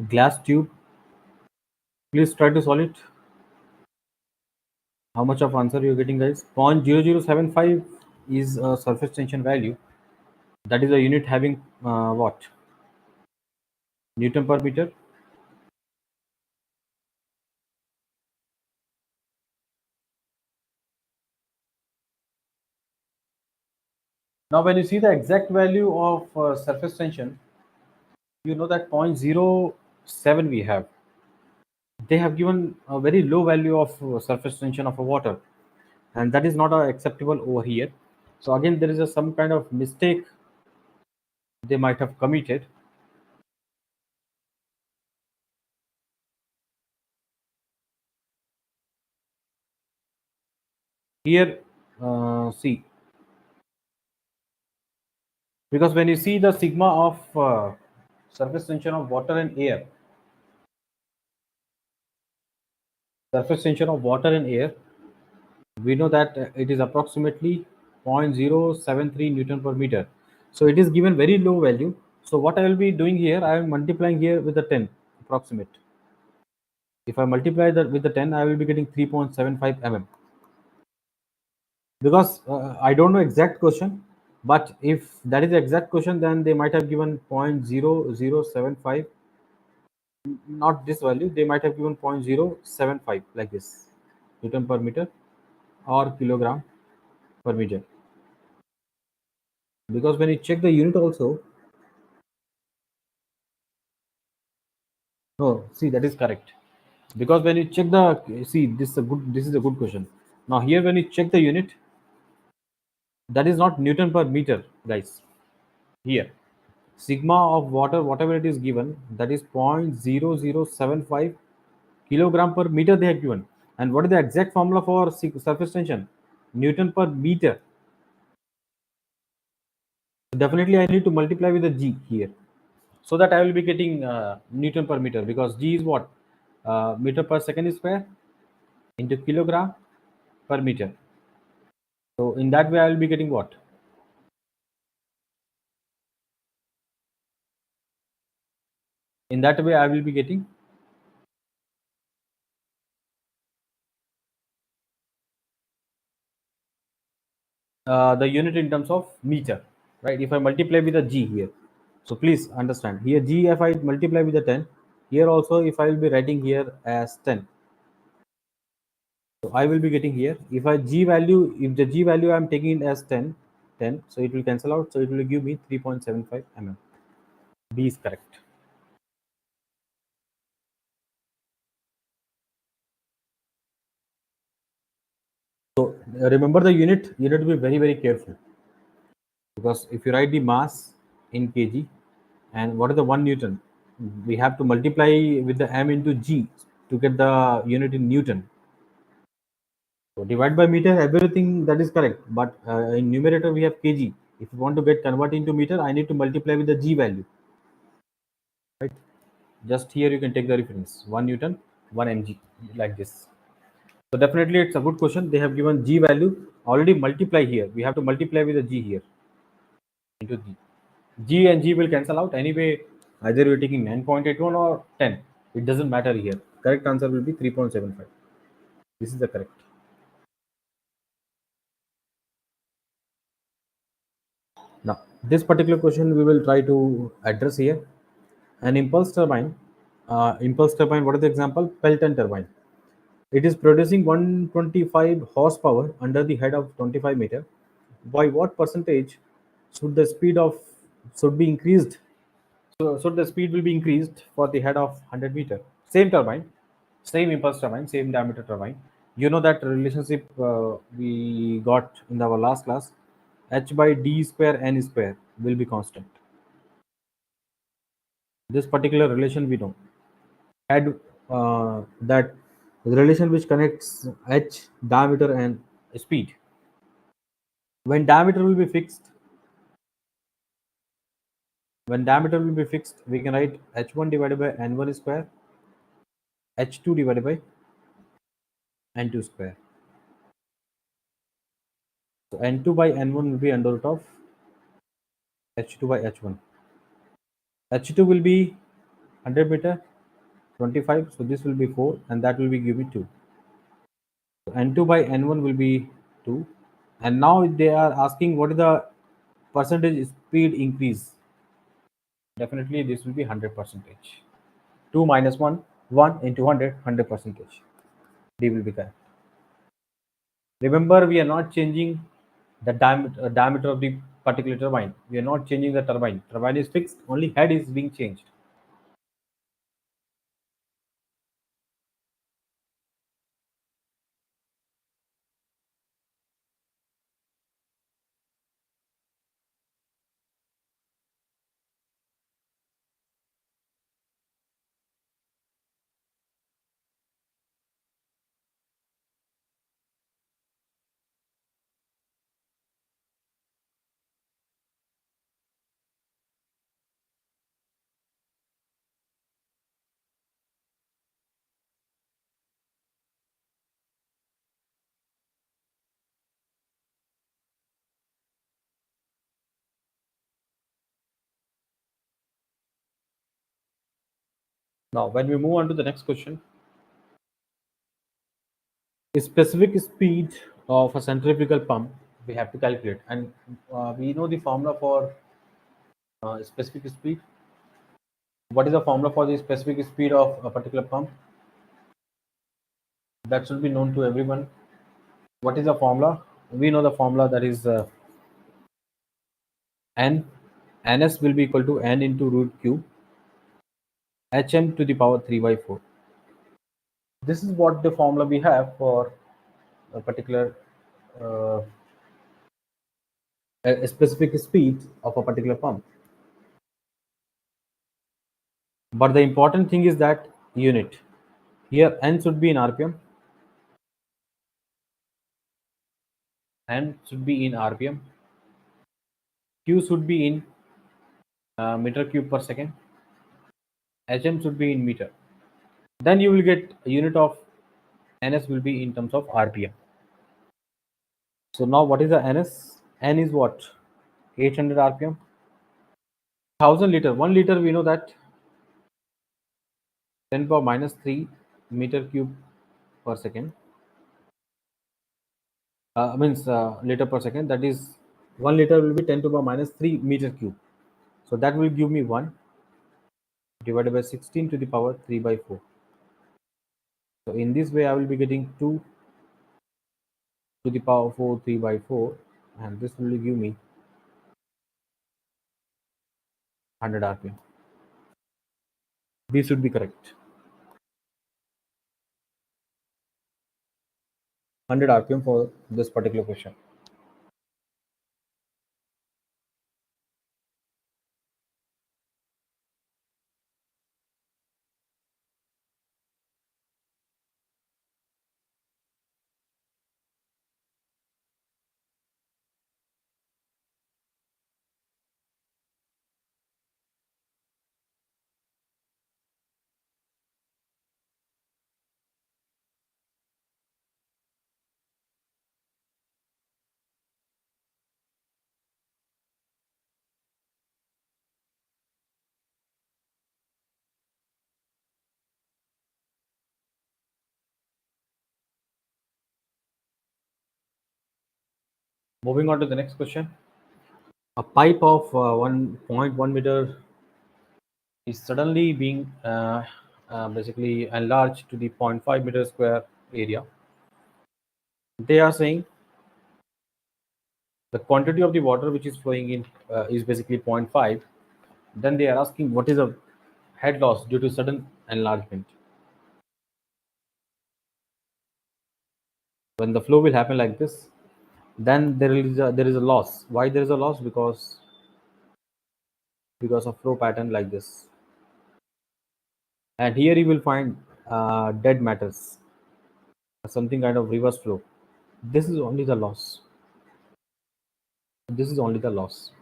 Glass tube. Please try to solve it. How much of answer you're getting, guys? 0.0075 is a surface tension value. That is a unit having what? Newton per meter. Now, when you see the exact value of surface tension, you know that 0.07 we have. They have given a very low value of surface tension of a water, and that is not acceptable over here. So again, there is some kind of mistake they might have committed. Here, see, because when you see the sigma of surface tension of water and air, surface tension of water and air, we know that it is approximately 0.073 Newton per meter. So it is given very low value. So what I will be doing here, I am multiplying here with the 10 approximate. If I multiply that with the 10, I will be getting 3.75 mm. Because I don't know exact question, but if that is the exact question, then they might have given 0.0075, not this value. They might have given 0.075 like this, Newton per meter or kilogram per meter. Because when you check the unit also, no, see, that is correct. Because when you check the, see, this is a good question. Now here when you check the unit, that is not Newton per meter, guys. Here, sigma of water, whatever it is given, that is 0.0075 kilogram per meter they have given. And what is the exact formula for surface tension? Newton per meter. Definitely I need to multiply with the G here, so that I will be getting Newton per meter, because G is what? Meter per second square into kilogram per meter. So in that way, I will be getting what? In that way, I will be getting the unit in terms of meter, right? If I multiply with a G here, so please understand here G, if I multiply with the 10, here also if I will be writing here as 10, so I will be getting here, if I G value, if the G value I am taking it as 10, so it will cancel out, so it will give me 3.75 mm. B is correct. So remember the unit, you need to be very, very careful, because if you write the mass in kg and what is the 1 newton, we have to multiply with the m into g to get the unit in newton. So divide by meter, everything that is correct, but in numerator we have kg. If you want to get convert into meter, I need to multiply with the g value, right? Just here you can take the reference 1 newton 1 mg, like this. So definitely it's a good question. They have given g value already, multiply here, we have to multiply with the g here into g. G and G will cancel out anyway. Either you're taking 9.81 or 10. It doesn't matter here. Correct answer will be 3.75. This is the correct. Now, this particular question we will try to address here. An impulse turbine, what is the example? Pelton turbine. It is producing 125 horsepower under the head of 25 meter. By what percentage should the speed of should be increased? So the speed will be increased for the head of 100 meter. Same turbine, same impulse turbine, same diameter turbine. You know that relationship we got in our last class. H by d square n square will be constant. This particular relation we know. Add that relation which connects h, diameter, and speed. When diameter will be fixed, we can write h1 divided by n1 square, h2 divided by n2 square. So n2 by n1 will be under root of h2 by h1. H2 will be 100 meter, 25. So this will be 4, and that will be give me 2. So n2 by n1 will be 2. And now they are asking what is the percentage speed increase. Definitely this will be 100 percentage. 2 minus 1, 1 into 100, 100 percentage. D will be correct. Remember, we are not changing the diameter of the particular turbine. We are not changing the turbine. Turbine is fixed, only head is being changed. Now, when we move on to the next question, a specific speed of a centrifugal pump we have to calculate, and we know the formula for specific speed. What is the formula for the specific speed of a particular pump? That should be known to everyone. What is the formula? We know the formula, that is n ns will be equal to n into root q hm to the power 3 by 4. This is what the formula we have for a particular uh, a specific speed of a particular pump. But the important thing is that unit. Here n should be in rpm, n should be in rpm, q should be in meter cube per second, hm should be in meter. Then you will get a unit of ns will be in terms of rpm. So now what is the ns? N is what? 800 rpm. 1000 liter, 1 liter we know that 10 power minus 3 meter cube per second. means liter per second. That is 1 liter will be 10 to the power minus 3 meter cube. So that will give me 1 divided by 16 to the power 3 by 4. So in this way, I will be getting 2 to the power 4 3 by 4, and this will give me 100 rpm. This should be correct. 100 rpm for this particular question. Moving on to the next question. A pipe of 1.1 meter is suddenly being basically enlarged to the 0.5 meter square area. They are saying the quantity of the water which is flowing in is basically zero point 0.5. Then they are asking what is the head loss due to sudden enlargement. When the flow will happen like this, then there is a loss. Why there is a loss? Because of flow pattern like this. And here you will find dead matters, something kind of reverse flow. This is only the loss. This is only the loss.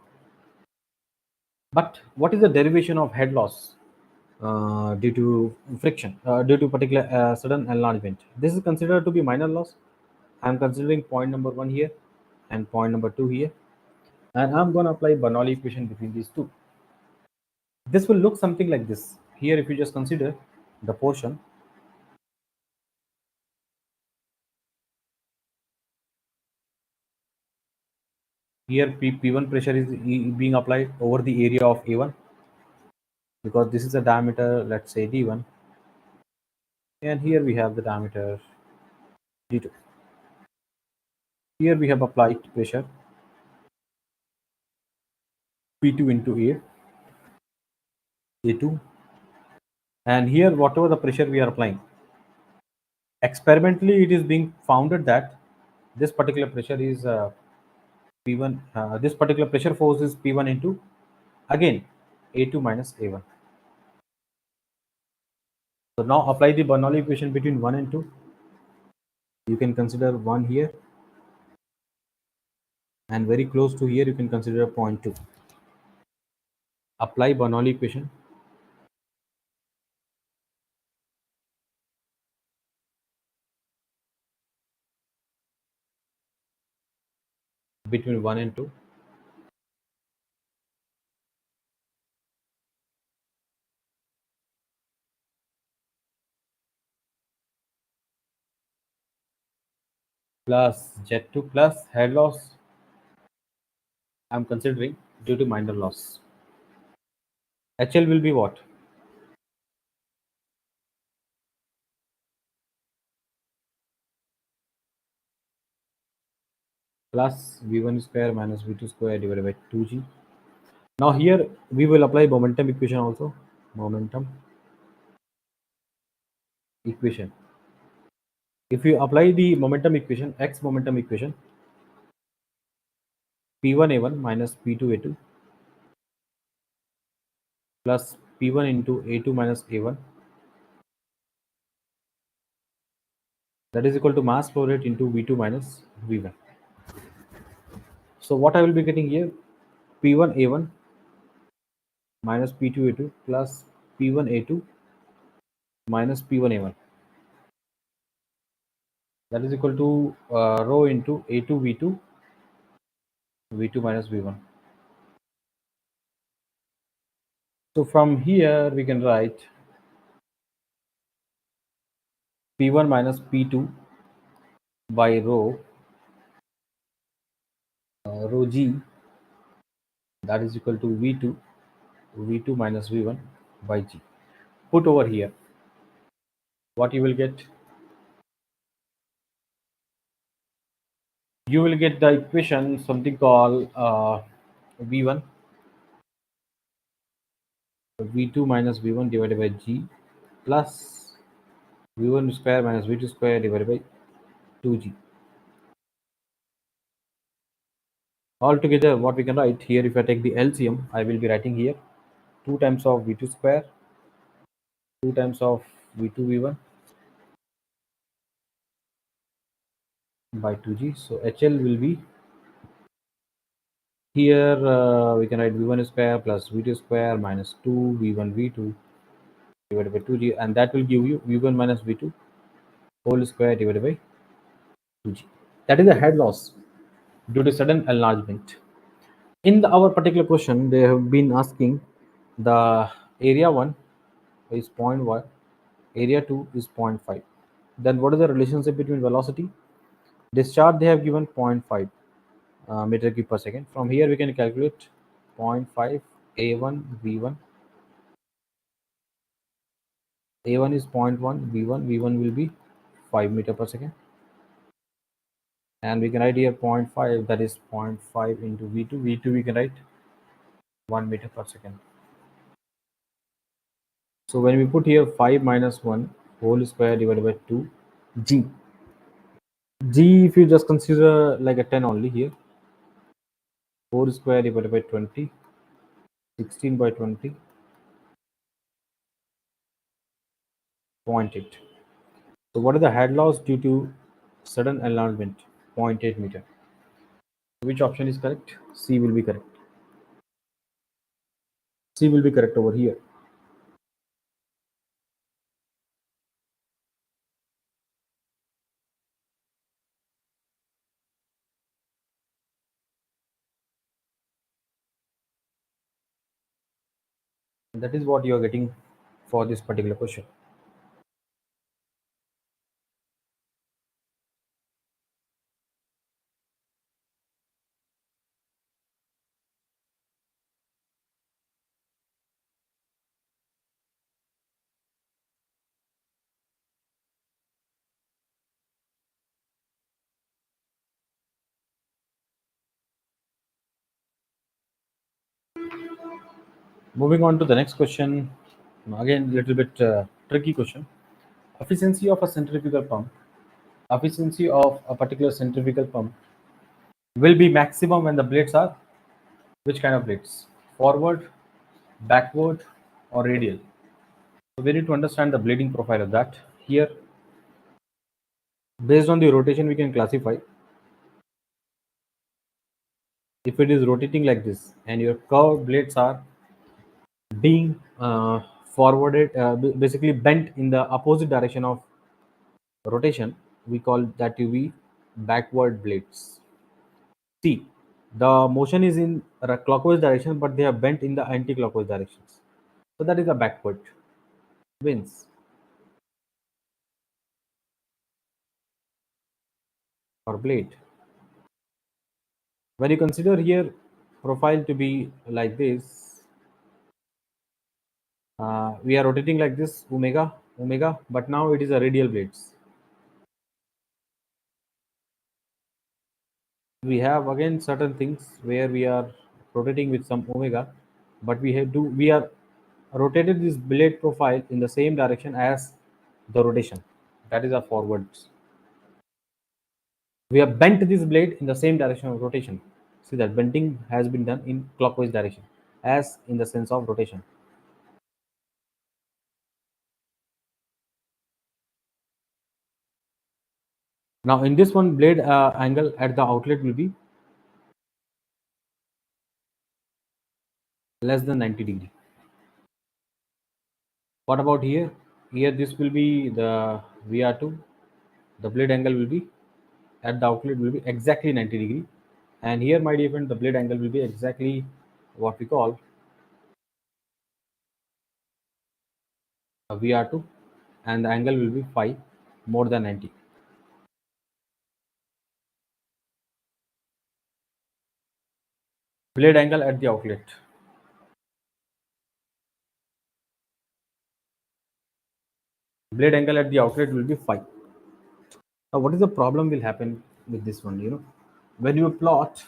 But what is the derivation of head loss due to friction, due to particular sudden enlargement? This is considered to be minor loss. I'm considering point number 1 here and point number 2 here, and I'm going to apply Bernoulli equation between these two. This will look something like this. Here, if you just consider the portion, here P1 pressure is being applied over the area of A1, because this is the diameter, let's say D1, and here we have the diameter D2. Here we have applied pressure P2 into A2, and here whatever the pressure we are applying, experimentally it is being founded that this particular pressure is P1, this particular pressure force is P1 into, again, A2 minus A1. So now apply the Bernoulli equation between 1 and 2. You can consider 1 here, and very close to here you can consider point 2. Apply Bernoulli equation between 1 and 2. Plus Z2 plus head loss I'm considering due to minor loss. HL will be what? Plus V1 square minus V2 square divided by 2G. Now here we will apply momentum equation also. Momentum equation. If you apply the momentum equation, X momentum equation, P1 A1 minus P2 A2 plus P1 into A2 minus A1, that is equal to mass flow rate into V2 minus V1. So what I will be getting here, P1 A1 minus P2 A2 plus P1 A2 minus P1 A1. That is equal to rho into A2 V2 V2 minus V1. So from here we can write P1 minus P2 by rho rho g, that is equal to v2 minus v1 by g. Put over here, what you will get? You will get the equation something called v1 v2 minus v1 divided by g plus v1 square minus v2 square divided by 2g. Altogether, what we can write here, if I take the LCM, I will be writing here 2 times of v2 square, 2 times of v2 v1 by 2g. So HL will be here, we can write v1 square plus v2 square minus 2 v1 v2 divided by 2g, and that will give you v1 minus v2 whole square divided by 2g. That is the head loss due to sudden enlargement. In our particular question, they have been asking the area 1 is 0.1, area 2 is 0.5. Then what is the relationship between velocity? Discharge they have given 0.5 meter cube per second. From here we can calculate 0.5 a1 v1. A1 is 0.1 v1 will be 5 meter per second, and we can write here 0.5, that is 0.5 into v2 we can write 1 meter per second. So when we put here 5 minus 1 whole square divided by 2 g, if you just consider like a 10 only here, 4 square divided by 20, 16 by 20, 0.8. So what is the head loss due to sudden enlargement? 0.8 meter. Which option is correct? C will be correct. C will be correct over here. That is what you are getting for this particular question. Moving on to the next question. Again, little bit tricky question. Efficiency of a centrifugal pump. Efficiency of a particular centrifugal pump will be maximum when the blades are which kind of blades? Forward, backward, or radial? So we need to understand the blading profile of that. Here, based on the rotation, we can classify. If it is rotating like this and your curved blades are being forwarded, basically bent in the opposite direction of rotation, we call that to be backward blades. See, the motion is in a clockwise direction, but they are bent in the anti-clockwise directions. So that is a backward wins or blade. When you consider here profile to be like this, we are rotating like this omega, but now it is a radial blades. We have again certain things where we are rotating with some omega, but we are rotated this blade profile in the same direction as the rotation. That is a forwards. We have bent this blade in the same direction of rotation. See that bending has been done in clockwise direction as in the sense of rotation. Now in this one, blade angle at the outlet will be less than 90 degree. What about here? Here this will be the VR2. The blade angle will be at the outlet will be exactly 90 degree, and here my dear friend, the blade angle will be exactly what we call a VR2, and the angle will be phi more than 90. Blade angle at the outlet. Blade angle at the outlet will be phi. Now, what is the problem will happen with this one? When you plot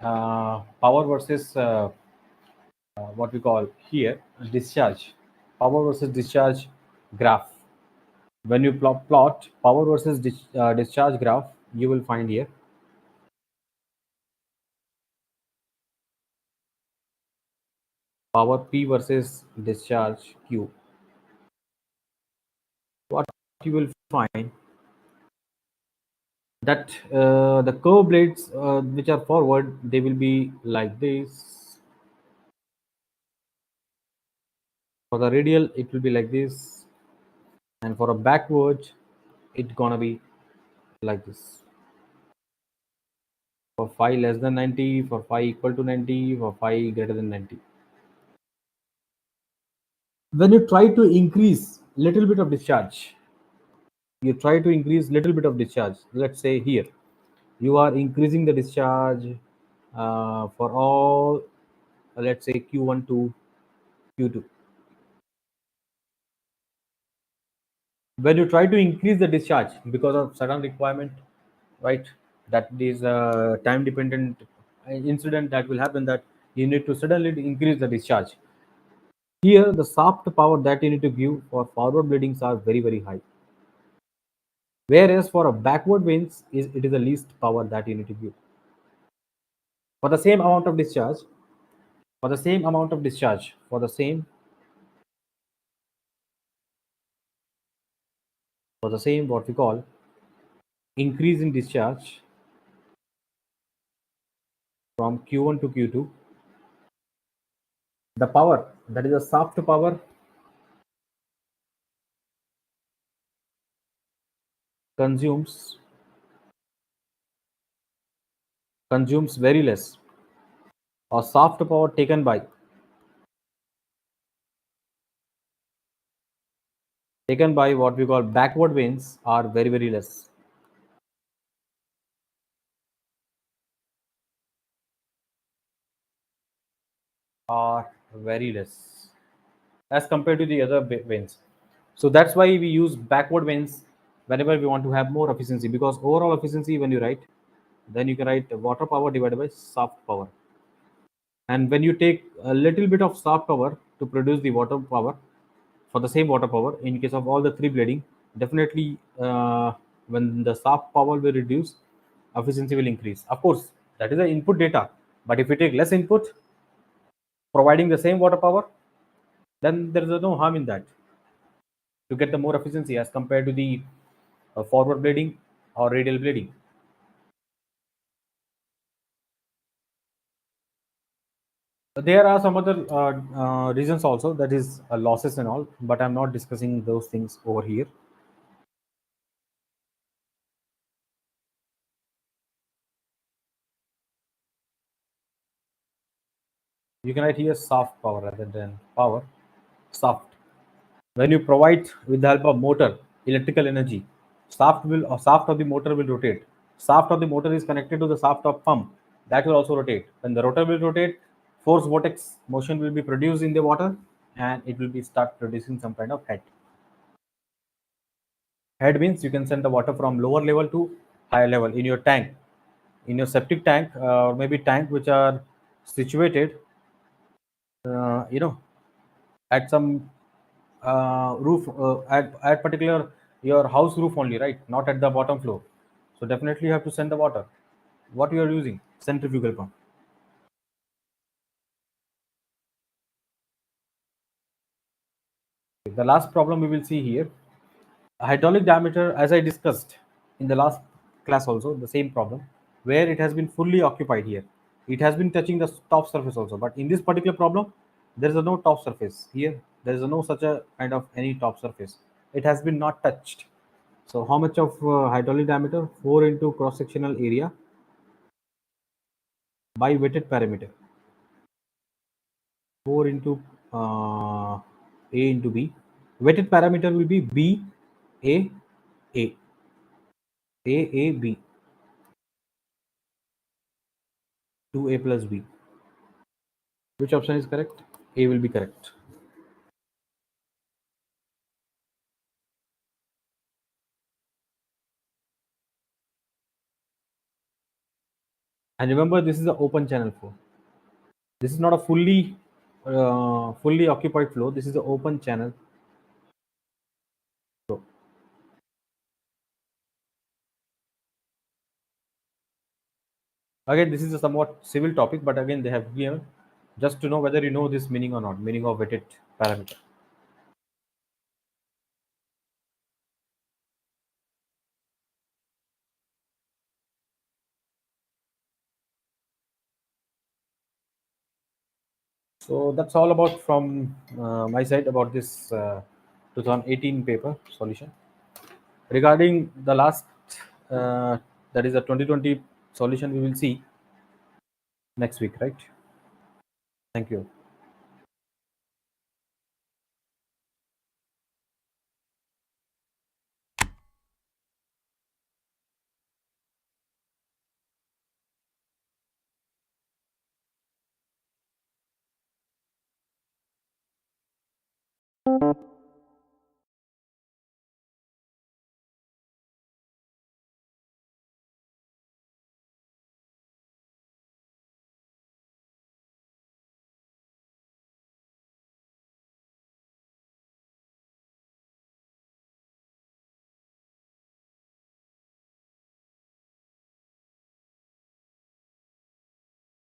power versus what we call here discharge, power versus discharge graph. When you plot power versus discharge graph, you will find here power P versus discharge Q. What you will find that the curve blades which are forward, they will be like this. For the radial, it will be like this, and for a backward, it's gonna be like this. For phi less than 90, for phi equal to 90, for phi greater than 90. When you try to increase little bit of discharge, you try to increase little bit of discharge. Let's say here, you are increasing the discharge for all, let's say Q1 to Q2. When you try to increase the discharge because of sudden requirement, right, that is a time dependent incident that will happen, that you need to suddenly increase the discharge. Here the soft power that you need to give for forward bleedings are very very high, whereas for a backward winds it is the least power that you need to give for the same amount of discharge. For the same amount of discharge, for the same what we call increase in discharge from Q1 to Q2, the power that is a soft power consumes very less, or soft power taken by what we call backward winds are very very less. Are very less as compared to the other winds. So that's why we use backward winds whenever we want to have more efficiency, because overall efficiency when you write, then you can write water power divided by soft power. And when you take a little bit of soft power to produce the water power, for the same water power in case of all the three blading, definitely when the soft power will reduce, efficiency will increase. Of course, that is the input data, but if you take less input providing the same water power, then there is no harm in that to get the more efficiency as compared to the forward blading or radial blading. There are some other reasons also, that is losses and all, but I'm not discussing those things over here. You can write here soft power rather than power. Soft. When you provide with the help of motor electrical energy, shaft of the motor will rotate. Shaft of the motor is connected to the shaft of pump, that will also rotate. When the rotor will rotate, force vortex motion will be produced in the water, and it will be start producing some kind of head. Head means you can send the water from lower level to higher level in your tank, in your septic tank, or maybe tank which are situated, you know, at some roof, at particular your house roof only, right, not at the bottom floor. So definitely you have to send the water. What you are using? Centrifugal pump. The last problem we will see here, hydraulic diameter, as I discussed in the last class also, the same problem, where it has been fully occupied here, it has been touching the top surface also, but in this particular problem there is no top surface here, there is no such a kind of any top surface, it has been not touched. So how much of hydraulic diameter? 4 into cross sectional area by weighted parameter. 4 into a into b. Weighted parameter will be b a a a b, 2a plus b. Which option is correct? A will be correct. And remember, this is an open channel flow. This is not a fully occupied flow. This is an open channel flow. Again, this is a somewhat civil topic, but again, they have given just to know whether you know this meaning or not, meaning of weighted parameter. So that's all about from my side about this 2018 paper solution. Regarding the last, that is a 2020 solution, we will see next week, right? Thank you.